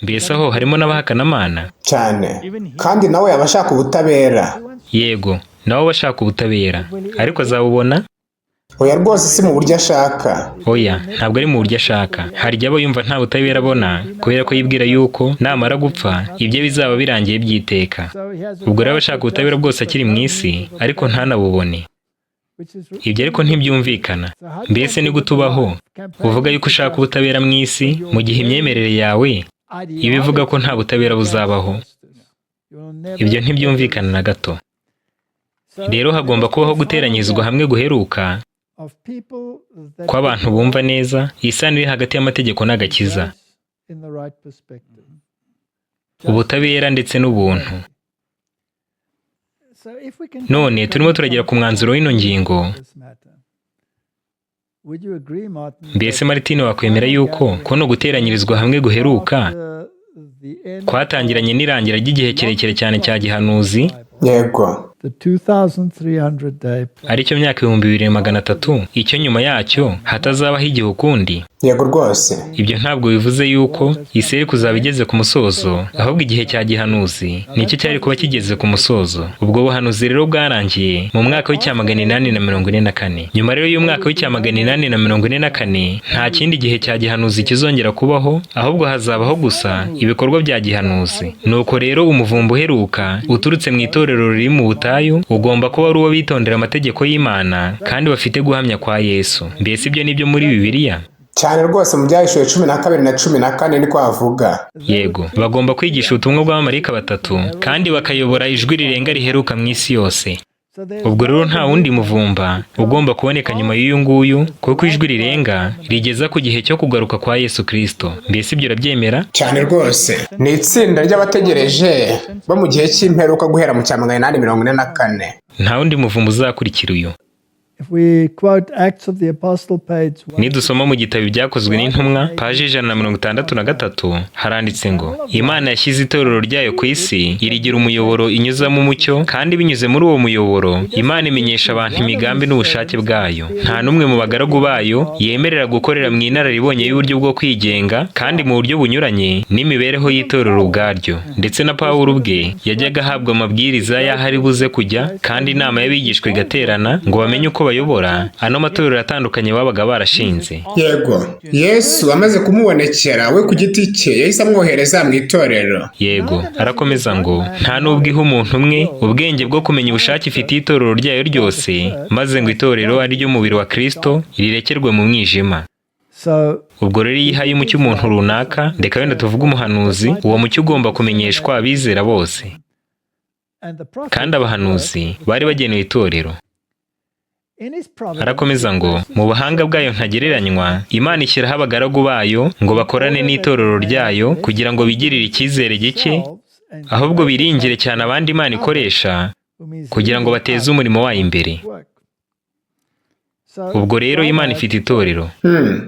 Mbese aho harimo n'abahakana Imana? cyane, kandi nawe yaba ashaka ubutabera. Yego, nabo bashaka ubutabera, ariko azabubona? Oya rwose si mu buryo ashaka. Oya, ntabwo ari mu buryo ashaka. Hari igihe aba yumva nta butabera abona, kubera ko yibwira yuko namara gupfa ibyo bizaba birangiye by'iteka. so he has a Ubwo rero aba ashaka ubutabera bwose akiri mu isi, ariko ntanabubone. which is Ibyo ariko ntibyumvikana. Mbese ni gute ubaho uvuga yuko ushaka ubutabera mu isi, mu gihe imyemerere yawe ibivuga ko nta butabera buzabaho? Ibyo ntibyumvikana na gato. Rero hagomba kubaho guteranyirizwa hamwe guheruka of people that kw'abantu bumva neza isano iri hagati y'amategeko n'agakiza, in the right perspective. ubutabera ndetse n'ubuntu. So if we can None turimo turagera ku mwanzuro w'ino ngingo. this matter, would you agree, Martin, Mbese Martine wakwemera yuko kuno guteranyirizwa hamwe guheruka the end kwatangiranye n'irangira ry'igihe kirekire cyane cya gihanuzi, Yego. the 2300 day ari cyo myaka 2300, icyo nyuma yacyo hatazabaho igihe ukundi? Yego rwose. Ibyo ntabwo bivuze yuko isi iri kuzaba igeze ku musozo, ahubwo igihe cya gihanuzi nicyo cyari kuba kigeze ku musozo. Ubwo buhanuzi rero bwarangiye mu mwaka w'844. Nyuma rero y'umwaka w'844 nta kindi gihe cya gihanuzi kizongera kubaho, ahubwo hazabaho gusa ibikorwa bya gihanuzi. Nuko rero umuvumba uheruka uturutse mu itorero riri mu butayu ugomba kuba ari uwo bitondera amategeko y'Imana kandi bafite guhamya kwa Yesu. Mbese ibyo nibyo muri Bibiliya? Cyane rwose mu byahishuwe 12 na 14 niko havuga. Yego, bagomba kwigisha ubutumwa bw'abamarayika batatu kandi bakayobora ijwi rirenga riheruka mu isi yose. Ubwo rero nta wundi muvumba ugomba kuboneka nyuma y'uyu nguyu, kuko ijwi rirenga rigeza ku gihe cyo kugaruka kwa Yesu Kristo. Mbese ibyo urabyemera? Cyane rwose. Ni itsinda ry'abategereje bo mu gihe cy'imperuka guhera mu 844. Nta wundi muvumba uzakurikira uyu. If we quote Acts of the Apostle page Nidusoma mu gitabo byakozwe n'intumwa paji 163 haranditse ngo Imana yashyize itorero ryayo ku isi irigira umuyoboro inyuzamo umucyo, kandi binyuze muri uwo muyoboro Imana imenyesha abantu imigambi n'ubushake bwayo. Nta n'umwe mu bagaragu bayo yemerera gukorera mu inararibonye y'uburyo bwo kwigenga kandi mu buryo bunyuranye n'imibereho y'itorero ubwaryo. Ndetse na Pawulo ubwe yajyaga ahabwa amabwiriza y'aho ari buze kujya, kandi inama y'abigishwa igaterana ngo bamenye uko bayobora ano matorero atandukanye babaga barashinze. Yego. Yesu amaze kumubonekera we ku giti cye yahise amwohereza mu itorero. Yego, arakomeza ngo nta n'ubwo iha umuntu umwe ubwenge bwo kumenya ubushake ifitiye itorero ryayo ryose, maze ngo itorero ari ryo mubiri wa Kristo rirekerwe mu mwijima. so Ubwo rero iyo ihaye umucyo umuntu runaka, reka wenda tuvuge umuhanuzi, uwo mucyo ugomba kumenyeshwa abizera bose. and the prophet Kandi abahanuzi bari bagenewe itorero. in his providence Arakomeza ngo mu buhanga bwayo ntagereranywa Imana ishyiraho abagaragu bayo ngo bakorane n'itorero ryayo kugira ngo bigirire icyizere gike, and ahubwo biringire cyane abandi Imana ikoresha whom he's kugira ngo bateze umurimo wayo imbere. work. So Ubwo rero Imana ifite itorero.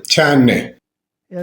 Cyane.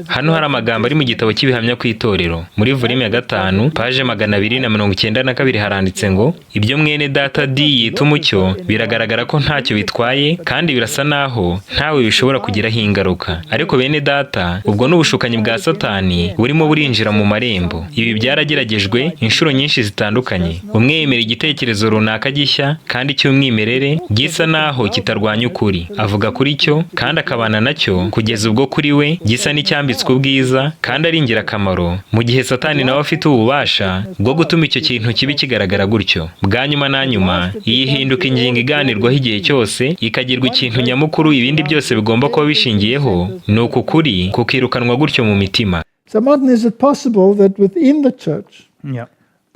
Hano hari amagambo ari mu gitabo cy'ibihamya ku itorero muri volume ya 5 paje 292 haranditse ngo ibyo mwene data D yita umucyo biragaragara ko ntacyo bitwaye kandi birasa naho ntawe bishobora kugiraho ingaruka, ariko bene data ubwo n'ubushukanyi bwa Satani burimo burinjira mu marembo. Ibi byarageragejwe inshuro nyinshi zitandukanye. Umwe yemera igitekerezo runaka gishya kandi cy'umwimerere gisa naho kitarwanya ukuri, avuga kuri cyo kandi akabana nacyo kugeza ubwo kuri we gisa cyambitswe ubwiza kandi ari ingirakamaro, mu gihe Satani nawe afite ububasha bwo gutuma icyo kintu kibi kigaragara gutyo. Bwa nyuma na nyuma iyi hinduka ingingo iganirwaho igihe cyose ikagirwa ikintu nyamukuru ibindi byose bigomba kuba bishingiyeho, ni uku kuri kukirukanwa gutyo mu mitima. So Martin, is it possible that within the church,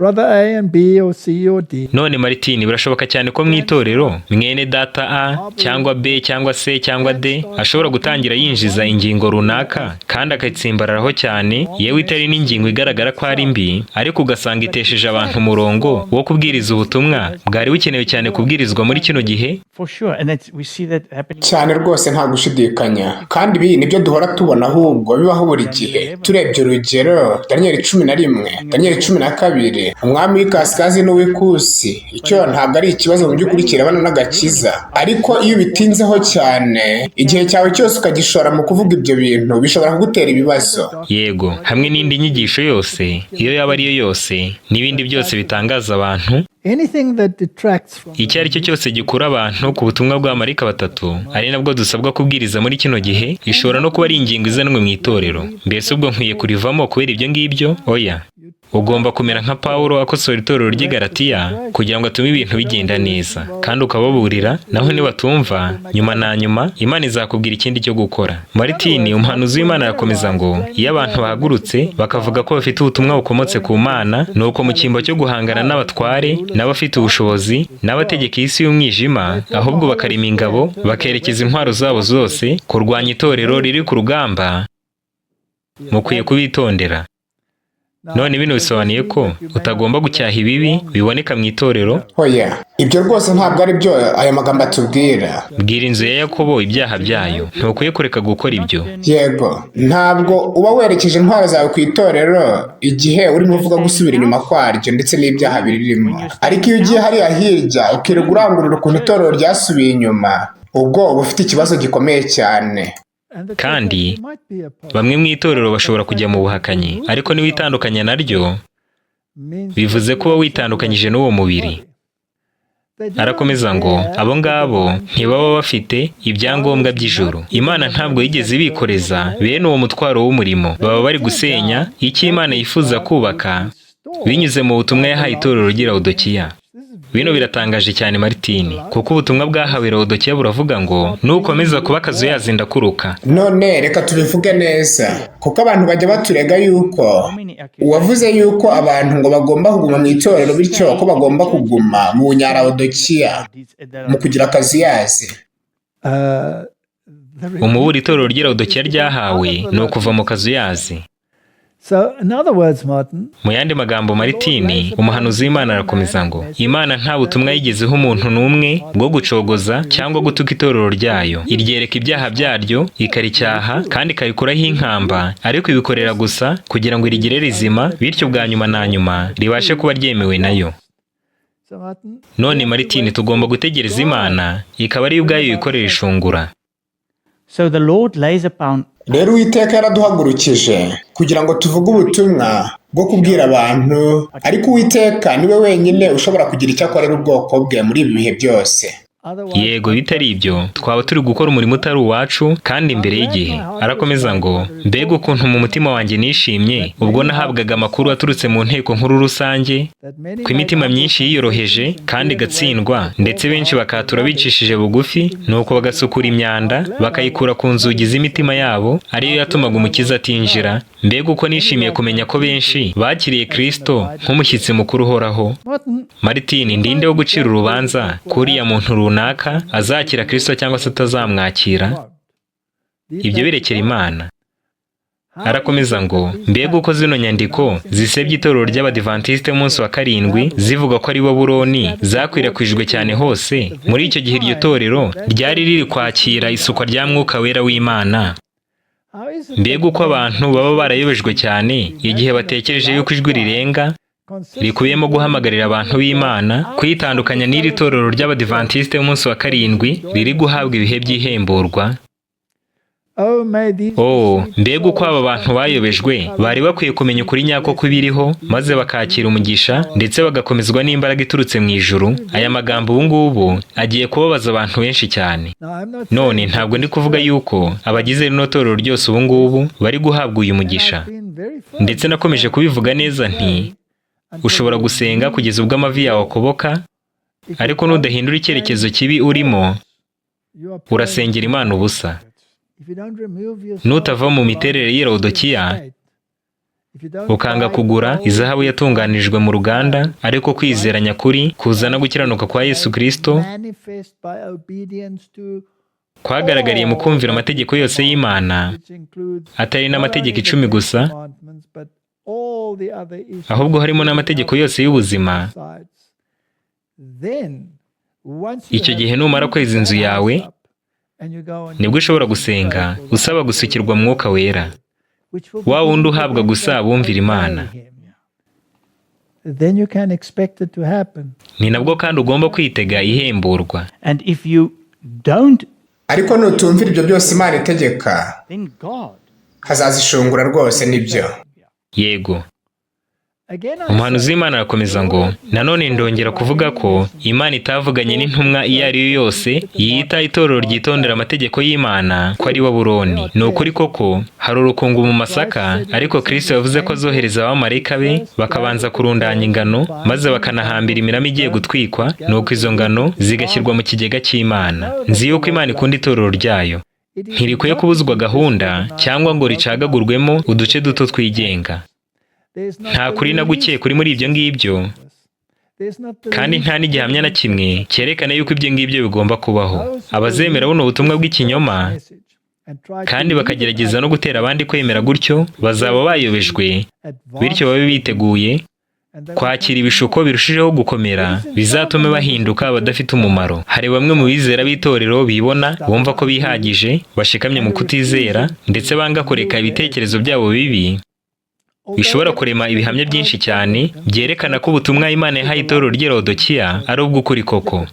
Brother A and B or C or D. None Martini, birashoboka cyane ko mu itorero mwene data A cyangwa B cyangwa C cyangwa D ashobora gutangira yinjiza ingingo runaka kandi akatsimbararaho cyane, yewe itari n'ingingo igaragara ko ari mbi, ariko ugasanga itesheje abantu umurongo wo kubwiriza ubutumwa bwari bukenewe cyane kubwirizwa muri kino gihe. Cyane rwose nta gushidikanya, kandi ibi nibyo duhora tubona ahubwo bibaho buri gihe. Turebye urugero Daniel 11, Daniel 12, umwami w'ikasikazi n'uw'ikusi, icyo ntabwo ari ikibazo mu by'ukuri kirebana n'agakiza, ariko iyo bitinzeho cyane igihe cyawe cyose ukagishora mu kuvuga ibyo bintu bishobora kugutera ibibazo. Yego, hamwe n'indi nyigisho yose iyo yaba ari yo yose n'ibindi byose bitangaza abantu, icyo ari cyo cyose gikura abantu ku butumwa bwa marayika batatu ari nabwo dusabwa kubwiriza muri kino gihe, ishobora no kuba ari ingingo izanwe mu itorero. Mbese ubwo nkwiye kurivamo kubera ibyo ngibyo? Oya, ugomba kumera nka Pawulo akosora itorero ry'i Galatiya kugira ngo atume ibintu bigenda neza, kandi ukababurira, naho nibatumva nyuma na nyuma Imana izakubwira ikindi cyo gukora. Martini, umuhanuzi w'Imana, yakomeza ngo iyo abantu bahagurutse bakavuga ko bafite ubutumwa bukomotse ku Mana, nuko mu cyimbo cyo guhangana n'abatware n'abafite ubushobozi n'abategeka isi y'umwijima, ahubwo bakarima ingabo bakerekeza intwaro zabo zose kurwanya itorero riri ku rugamba, mukwiye kubitondera. None bino bisobanuye ko utagomba gucyaha ibibi biboneka mu itorero? Oya, ibyo rwose ntabwo ari byo aya magambo atubwira. Bwira inzu ya Yakobo ibyaha byayo, ntukwiye kureka gukora ibyo. Yego, ntabwo uba werekeje intwaro zawe ku itorero igihe urimo uvuga gusubira inyuma kwaryo ndetse n'ibyaha biririmo, ariko iyo ugiye hariya hirya ukirirwa urangurura ukuntu itorero ryasubiye inyuma, ubwo uba ufite ikibazo gikomeye cyane. Kandi bamwe mu itorero bashobora kujya mu buhakanyi, ariko niwitandukanya naryo bivuze ko witandukanyije n'uwo mubiri. Arakomeza ngo abo ngabo ntibaba bafite ibyangombwa by'ijuru. Imana ntabwo yigeze ibikoreza bene uwo mutwaro w'umurimo, baba bari gusenya icyo Imana yifuza kubaka binyuze mu butumwa yahaye itorero ry'i Laodikiya. Bino biratangaje cyane Martini, kuko ubutumwa bwahawe Laodikiya buravuga ngo nukomeza kuba akazuyazi ndakuruka. None reka tubivuge neza, kuko abantu bajya baturega yuko uwavuze yuko abantu ngo bagomba kuguma mu itorero bityo ko bagomba kuguma mu Laodikiya mu kugira akazuyazi. Umubura itorero ry'i Laodikiya ryahawe ni ukuva mu kazuyazi. So, in other words, Martin, mu yandi magambo Martini, umuhanuzi w'Imana arakomeza ngo Imana nta butumwa yigezeho umuntu n'umwe bwo gucogoza cyangwa gutuka itorero ryayo. Iryereka ibyaha byaryo, ikaricyaha kandi ikarikuraho inkamba, ariko ibikorera gusa kugira ngo irigire rizima, bityo bwa nyuma na nyuma ribashe kuba ryemewe nayo. None Martini, tugomba gutegereza Imana ikaba ari ubwayo yikorera ishungura. So the Lord lays upon Rero Uwiteka yaraduhagurukije kugira ngo tuvuge ubutumwa bwo kubwira abantu, ariko Uwiteka niwe wenyine ushobora kugira icyo akorera ubwoko bwe muri ibi bihe byose. Yego, bitari ibyo twaba turi gukora umurimo utari uwacu kandi imbere y'igihe. Arakomeza ngo mbega ukuntu mu mutima wanjye nishimye ubwo nahabwaga amakuru aturutse mu nteko nkuru rusange ko imitima myinshi yiyoroheje kandi igatsindwa, ndetse benshi bakatura bicishije bugufi, nuko bagasukura imyanda bakayikura ku nzugi z'imitima yabo, ariyo yatumaga umukiza atinjira. Mbega uko nishimiye kumenya ko benshi bakiriye Kristo nk'umushyitsi mukuru uhoraho. Martini, ndinde wo gucira urubanza kuriya muntu runaka azakira Kristo cyangwa se atazamwakira? Ibyo birekera Imana. Arakomeza ngo mbega uko zino nyandiko zisebya itorero ry'Abadiventiste munsi wa karindwi zivuga ko ari Babuloni zakwirakwijwe cyane hose. Muri icyo gihe iryo torero ryari riri kwakira isukwa rya Mwuka Wera w'Imana. mbega uko abantu baba barayobejwe cyane igihe batekereje yuko ijwi rirenga rikubiyemo guhamagarira abantu b'Imana kwitandukanya n'iri torero ry'Abadivantisite b'umunsi wa karindwi riri guhabwa ibihe by'ihemburwa. Mbega uko aba bantu bayobejwe bari bakwiye kumenya ukuri nyako kubiriho maze bakakira umugisha ndetse bagakomezwa n'imbaraga iturutse mu ijuru. Aya magambo ubu ngubu agiye kubabaza abantu benshi cyane. None ntabwo ndi kuvuga yuko abagize rino torero ryose ubu ngubu bari guhabwa uyu mugisha, ndetse nakomeje kubivuga neza nti ushobora gusenga kugeza ubwo amavi yawe akoboka, ariko nudahindura icyerekezo kibi urimo urasengera Imana ubusa. Nutava mu miterere y'i Laodikiya ukanga kugura izahabu yatunganirijwe mu ruganda, ariko kwizera nyakuri kuzana gukiranuka kwa Yesu Kristo kwagaragariye mu kumvira amategeko yose y'Imana, atari n'amategeko 10 gusa, ahubwo harimo n'amategeko yose y'ubuzima. Icyo gihe numara kweza inzu yawe nibwo ushobora gusenga usaba gusukirwa Mwuka Wera, wa wundi uhabwa gusa abumvira Imana. Ni nabwo kandi ugomba kwitega ihemburwa. Ariko nutumvira ibyo byose Imana itegeka, hazazishungura rwose. Nibyo. Yego. Umuhanuzi w'Imana arakomeza ngo, nanone ndongera kuvuga ko Imana itavuganye n'intumwa iyo ari yo yose yita itorero ryitondera amategeko y'Imana ko ari Babuloni. Ni ukuri koko hari urukungu mu masaka, ariko Kristo yavuze ko azohereza abamarayika be bakabanza kurundanya ingano maze bakanahambira imirama igiye gutwikwa, nuko izo ngano zigashyirwa mu kigega cy'Imana. Nzi yuko Imana ikunda itorero ryayo, ntirikwiye kubuzwa gahunda cyangwa ngo ricagagurwemo uduce duto twigenga. Nta kuri na guke kuri muri ibyo ngibyo, kandi nta n'igihamya na kimwe cyerekana yuko ibyo ngibyo bigomba kubaho. Abazemera buno butumwa bw'ikinyoma kandi bakagerageza no gutera abandi kwemera gutyo bazaba bayobejwe, bityo babe biteguye kwakira ibishuko birushijeho gukomera bizatume bahinduka abadafite umumaro. Hari bamwe mu bizera b'itorero bibona, bumva ko bihagije, bashikamye mu kutizera ndetse banga kureka ibitekerezo byabo bibi, bishobora kurema ibihamya byinshi cyane byerekana ko ubutumwa Imana yahaye itorero ry'i Laodikiya ari ubw'ukuri koko.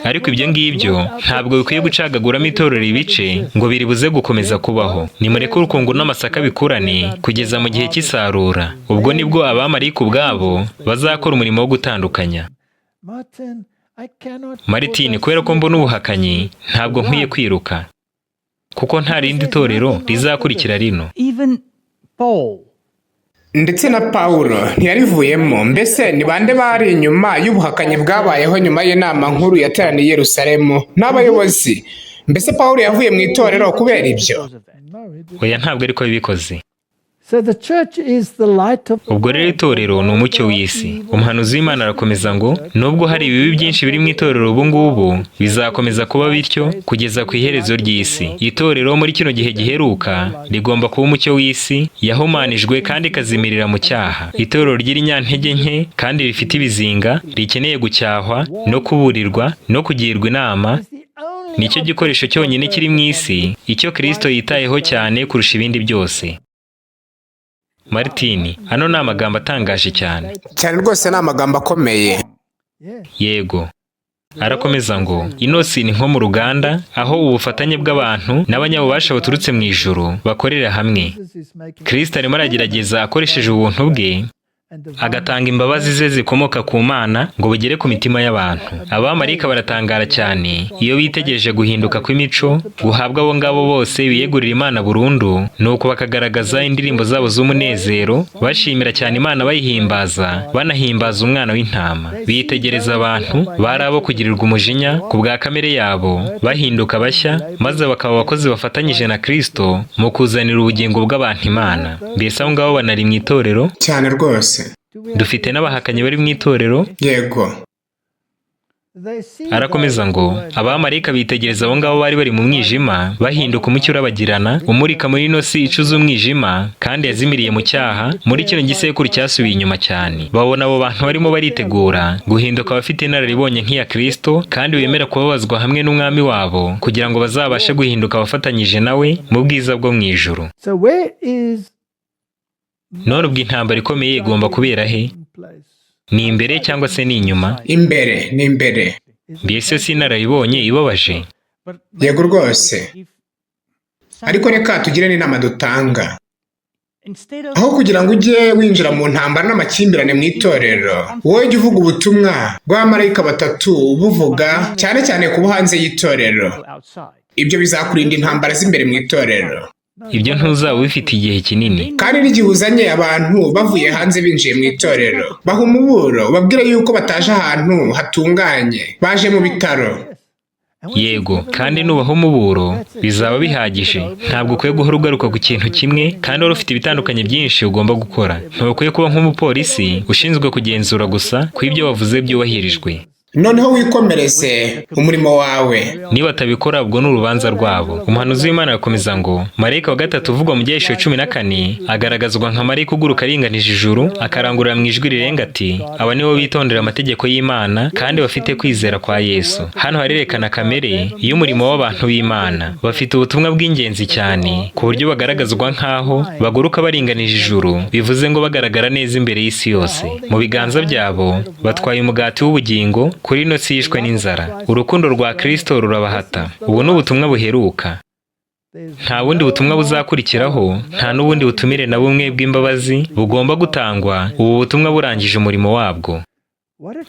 Ariko ibyo ngibyo ntabwo bikwiye gucagaguramo itorero ibice ngo biribuze gukomeza kubaho. Nimureke urukungu n'amasaka bikurane kugeza mu gihe cy'isarura. Ubwo nibwo abamarayika ubwabo bazakora umurimo wo gutandukanya. Martin, kubera ko mbona ubuhakanyi ntabwo nkwiye kwiruka, kuko nta rindi torero rizakurikira rino. Ndetse na Pawulo ntiyarivuyemo. Mbese ni bande bari inyuma y'ubuhakanyi bwabayeho nyuma y'inama nkuru yateraniye i Yerusalemu n'abayobozi? Mbese Pawulo yavuye mu itorero kubera ibyo? Oya, ntabwo ariko bibikoze. Ubwo rero itorero ni umucyo w'isi. Umuhanuzi w'Imana arakomeza ngo, nubwo hari ibibi byinshi biri mu itorero ubu ngubu, bizakomeza kuba bityo kugeza ku iherezo ry'isi. Itorero muri kino gihe giheruka rigomba kuba umucyo w'isi, yahumanijwe kandi ikazimirira mu cyaha. Itorero ry'irinyantege nke kandi rifite ibizinga, rikeneye gucyahwa no kuburirwa no kugirwa inama, nicyo gikoresho cyonyine kiri mu isi icyo Kristo yitayeho cyane kurusha ibindi byose. Martin, hano ni amagambo atangaje cyane. Cyane rwose, ni amagambo akomeye. Yego. Arakomeza ngo, ino si ni nko mu ruganda aho ubufatanye bw'abantu n'abanyabubasha baturutse mu ijuru bakorera hamwe. Kristo arimo aragerageza akoresheje ubuntu bwe agatanga imbabazi ze zikomoka ku Mana ngo bugere ku mitima y'abantu. Abamarayika baratangara cyane iyo bitegereje guhinduka kw'imico guhabwa abo ngabo bose biyegurira Imana burundu, nuko bakagaragaza indirimbo zabo z'umunezero bashimira cyane Imana, bayihimbaza banahimbaza umwana w'intama. Bitegereza abantu bari abo kugirirwa umujinya ku bwa kamere yabo bahinduka bashya, maze bakaba abakozi bafatanyije na Kristo mu kuzanira ubugingo bw'abantu Imana. Mbese abo ngabo banari mu itorero cyane rwose. Dufite n'abahakanyi bari mu itorero. Yego. Arakomeza ngo abamarayika bitegereza abo ngabo bari bari mu mwijima bahinduka umucyo urabagirana umurika muri ino si icuza umwijima kandi yazimiriye mu cyaha muri kino gisekuru cyasubiye inyuma cyane. Babona abo bantu barimo baritegura guhinduka abafite inararibonye nk'iya Kristo kandi bemera kubabazwa hamwe n'umwami wabo kugira ngo bazabashe guhinduka abafatanyije nawe mu bwiza bwo mu ijuru. None ubwo intambara ikomeye igomba kubera he? Ni imbere cyangwa se ni inyuma? Imbere, ni imbere. Mbese si inararibonye ibabaje? Yego rwose. Ariko reka tugire n'inama dutanga. Aho kugira ngo ujye winjira mu ntambara n'amakimbirane mu itorero, wowe jya uvuga ubutumwa bw'abamarayika batatu buvuga cyane cyane kuba hanze y'itorero. Ibyo bizakurinda intambara z'imbere mu itorero. Ibyo ntuzaba bifite igihe kinini. Kandi n'igihe uzanye abantu bavuye hanze binjiye mu itorero, baha umuburo babwire yuko bataje ahantu hatunganye, baje mu bitaro. Yego, kandi nubaho umuburo bizaba bihagije. Ntabwo ukwiye guhora ugaruka ku kintu kimwe kandi wari ufite ibitandukanye byinshi ugomba gukora. Ntukwiye kuba nk'umupolisi ushinzwe kugenzura gusa ko ibyo wavuze byubahirijwe. Noneho wikomereze umurimo wawe. Niba atabikora ubwo ni urubanza rwabo. Umuhanuzi w'Imana arakomeza ngo marayika wa gatatu uvugwa mu Gihesho 14 agaragazwa nka marayika uguruka aringanije ijuru akarangurura mu ijwi rirenga ati aba nibo bitondera amategeko y'Imana kandi bafite kwizera kwa Yesu. Hano harerekana kamere y'umurimo w'abantu b'Imana. Bafite ubutumwa bw'ingenzi cyane ku buryo bagaragazwa nk'aho baguruka baringanije ijuru, bivuze ngo bagaragara neza imbere y'isi yose. Mu biganza byabo batwaye umugati w'ubugingo kuri ino si yishwe n'inzara. Urukundo rwa Kristo rurabahata. Ubu ni ubutumwa buheruka. Nta bundi butumwa buzakurikiraho, nta n'ubundi butumire na bumwe bw'imbabazi bugomba gutangwa, ubu butumwa burangije umurimo wabwo.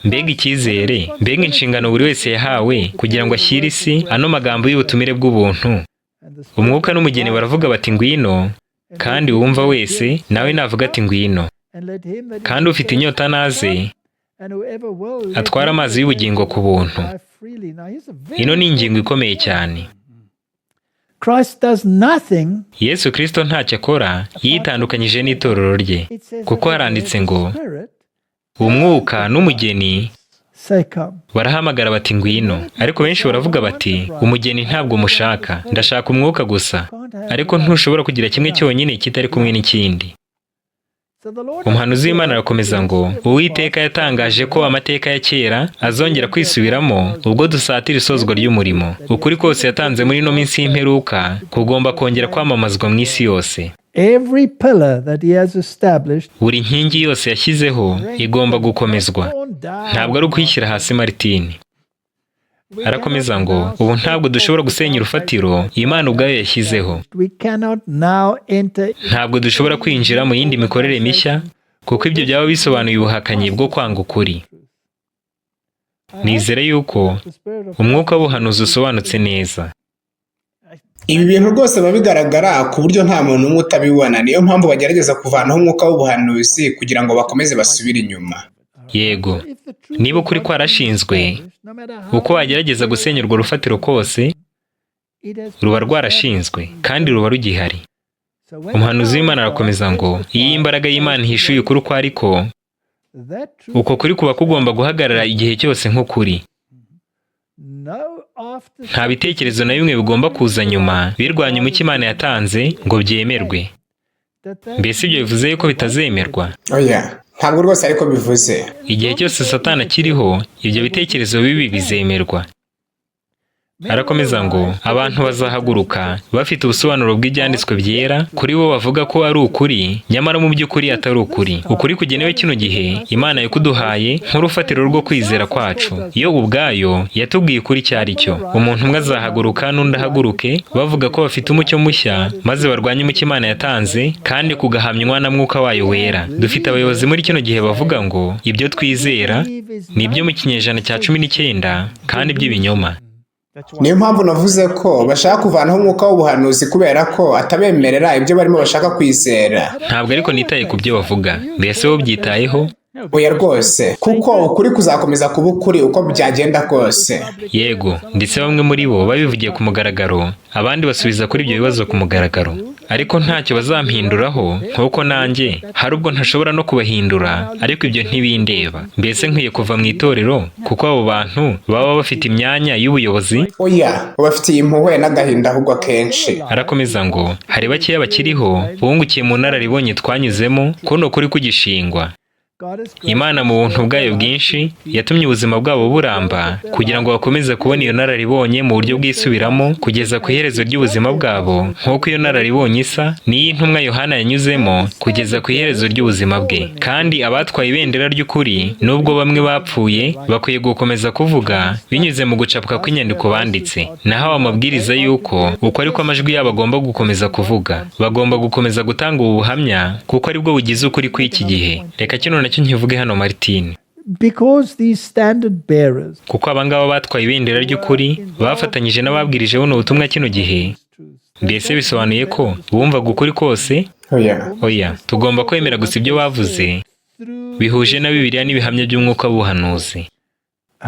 Mbega icyizere, mbega inshingano buri wese yahawe kugira ngo ashyire isi ano magambo y'ubutumire bw'ubuntu. Umwuka n'umugeni baravuga bati ngwino, kandi uwumva wese nawe navuga ati ngwino. Kandi ufite inyota naze atwara amazi y'ubugingo ku buntu. Ino ni ingingo ikomeye cyane. Yesu Kristo ntacyo akora yitandukanyije n'itorero rye, kuko haranditse ngo umwuka n'umugeni barahamagara bati ngwino. Ariko benshi baravuga bati umugeni ntabwo mushaka, ndashaka umwuka gusa. Ariko ntushobora kugira kimwe cyonyine kitari kumwe n'ikindi. Umuhanuzi w'Imana arakomeza ngo Uwiteka yatangaje ko amateka ya kera azongera kwisubiramo ubwo dusatira isozwa ry'umurimo. Ukuri kose yatanze muri ino minsi y'imperuka kugomba kongera kwamamazwa mu isi yose. Buri nkingi yose yashyizeho igomba gukomezwa, ntabwo ari ukuyishyira hasi. Martini arakomeza ngo ubu ntabwo dushobora gusenya urufatiro Imana ubwayo yashyizeho. Ntabwo dushobora kwinjira mu yindi mikorere mishya kuko ibyo byaba bisobanuye ubuhakanyi bwo kwanga ukuri. Nizere yuko umwuka w'ubuhanuzi usobanutse neza. Ibi bintu rwose biba bigaragara ku buryo nta muntu umwe utabibona. Niyo mpamvu bagerageza kuvanaho umwuka w'ubuhanuzi kugira ngo bakomeze basubire inyuma. Yego, niba ukuri kwarashinzwe, uko wagerageza gusenya urwo rufatiro kose ruba rwarashinzwe kandi ruba rugihari. Umuhanuzi w'Imana arakomeza ngo iyo imbaraga y'Imana ihishuye ukuri uko ariko, uko kuri kuba kugomba guhagarara igihe cyose nk'ukuri. Nta bitekerezo na bimwe bigomba kuza nyuma birwanya umucyo Imana yatanze ngo byemerwe. Mbese ibyo bivuze yuko bitazemerwa? Oya, ntabwo rwose ariko bivuze. Igihe cyose Satani akiriho, ibyo bitekerezo bibi bizemerwa. Arakomeza ngo abantu bazahaguruka bafite ubusobanuro bw'ibyanditswe byera kuri bo bavuga ko ari ukuri, nyamara mu by'ukuri atari ukuri. Ukuri kugenewe kino gihe Imana yakuduhaye nk'urufatiro rwo kwizera kwacu. Yo ubwayo yatubwiye ukuri cyari cyo. Umuntu umwe azahaguruka n'undi ahaguruke bavuga ko bafite umucyo mushya maze barwanya umucyo Imana yatanze kandi kugahamywa na mwuka wayo wera. Dufite abayobozi muri kino gihe bavuga ngo ibyo twizera ni ibyo mu kinyejana cya 19 kandi by'ibinyoma. Niyo mpamvu navuze ko bashaka kuvanaho umwuka w'ubuhanuzi kubera ko atabemerera ibyo barimo bashaka kwizera. Ntabwo ariko nitaye ku byo bavuga. Mbese wo byitayeho? Oya rwose, kuko ukuri kuzakomeza kuba ukuri uko byagenda kose. Yego, ndetse bamwe muri bo babivugiye ku mugaragaro, abandi basubiza kuri ibyo bibazo ku mugaragaro. ariko ntacyo bazampinduraho nk'uko nanjye hari ubwo ntashobora no kubahindura, ariko ibyo ntibindeba. Mbese nkwiye kuva mu itorero kuko abo bantu baba bafite imyanya y'ubuyobozi? Oya, bafitiye impuhwe n'agahinda ahubwo akenshi. Arakomeza ngo hari bakeya bakiriho bungukiye mu nararibonye twanyuzemo kuno kuri kugishingwa. Imana mu buntu bwayo bwinshi yatumye ubuzima bwabo buramba kugira ngo bakomeze kubona iyo nararibonye mu buryo bwisubiramo kugeza ku iherezo ry'ubuzima bwabo, nk'uko iyo nararibonye isa n'iyo intumwa Yohana yanyuzemo kugeza ku iherezo ry'ubuzima bwe. Kandi abatwaye ibendera ry'ukuri nubwo bamwe bapfuye bakwiye gukomeza kuvuga binyuze mu gucapwa kw'inyandiko banditse. Naho amabwiriza y'uko uko ariko amajwi yabo agomba gukomeza kuvuga, bagomba gukomeza gutanga ubu buhamya kuko aribwo bugize ukuri kw'iki gihe. Reka kino nacyo nkivuge hano Martin. Because these standard bearers, kuko abangaba batwaye ibendera ry'ukuri bafatanyije n'ababwirije buno butumwa kino gihe, mbese bisobanuye ko bumvaga ukuri kose? Oya, tugomba kwemera gusa ibyo bavuze bihuje na Bibiliya n'ibihamya by'umwuka w'ubuhanuzi.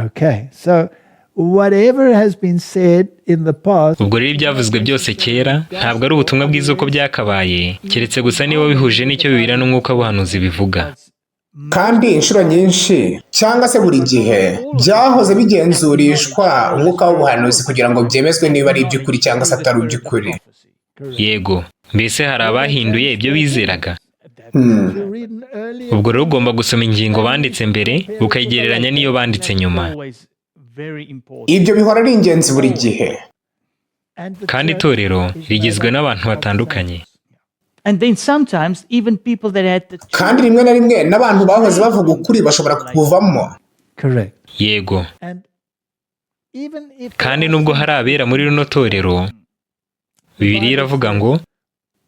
Okay, so whatever has been said in the past, ubwo rero ibyavuzwe byose kera ntabwo ari ubutumwa bwiza uko byakabaye, keretse gusa niba bihuje n'icyo Bibiliya n'umwuka w'ubuhanuzi bivuga. Kandi inshuro nyinshi cyangwa se buri gihe byahoze bigenzurishwa umwuka w'ubuhanuzi kugira ngo byemezwe niba ari iby'ukuri cyangwa se atari iby'ukuri. Yego, mbese hari abahinduye ibyo bizeraga. Ubwo rero ugomba gusoma ingingo banditse mbere ukayigereranya n'iyo banditse nyuma. Ibyo bihora ari ingenzi buri gihe. Kandi itorero rigizwe n'abantu batandukanye. And then sometimes even people that had the kandi rimwe na rimwe n'abantu bahoze bavuga ukuri bashobora kukuvamo. Correct. Yego. Kandi nubwo hari abera muri runo torero, Bibiliya iravuga ngo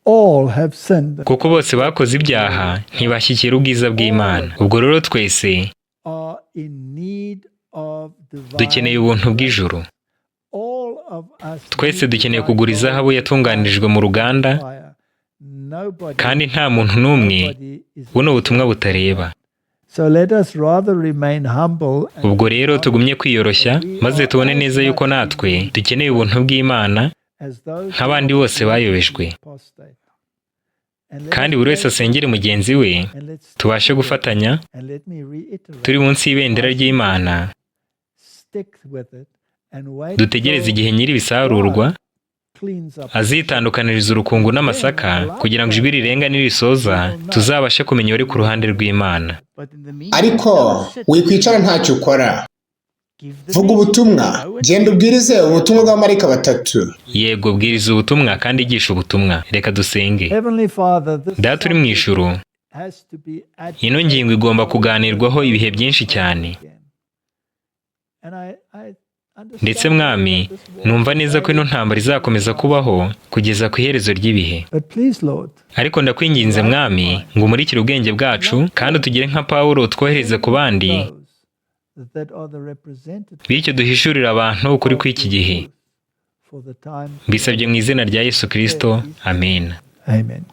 all have sinned, kuko bose bakoze ibyaha ntibashyikira ubwiza bw'Imana. Ubwo rero twese dukeneye ubuntu bw'ijuru. Twese dukeneye kugura izahabu yatunganirijwe mu ruganda, kandi nta muntu n'umwe buno butumwa butareba. Ubwo rero tugumye kwiyoroshya maze tubone neza yuko natwe dukeneye ubuntu bw'Imana nk'abandi bose bayobejwe. Kandi buri wese asengere mugenzi we, tubashe gufatanya turi munsi y'ibendera ry'Imana, dutegereze igihe nyir'ibisarurwa azitandukaniriza urukungu n'amasaka kugira ngo ijwi rirenga nirisoza tuzabashe kumenya uri ku ruhande rw'Imana. Ariko wikwicara ntacyo ukora, vuga ubutumwa, genda ubwirize ubutumwa bw'abamarayika batatu. Yego, bwiriza ubutumwa kandi igisha ubutumwa. Reka dusenge. Data uri mu ijuru, ino ngingo igomba kuganirwaho ibihe byinshi cyane. Ndetse mwami, numva neza ko ino ntambara izakomeza kubaho kugeza ku iherezo ry'ibihe. Ariko ndakwinginze mwami ngo umurikire ubwenge bwacu kandi utugire nka Pawulo twohereze ku bandi, bityo duhishurire abantu ukuri kw'iki gihe. Mbisabye mu izina rya Yesu Kristo. Amen. Amen.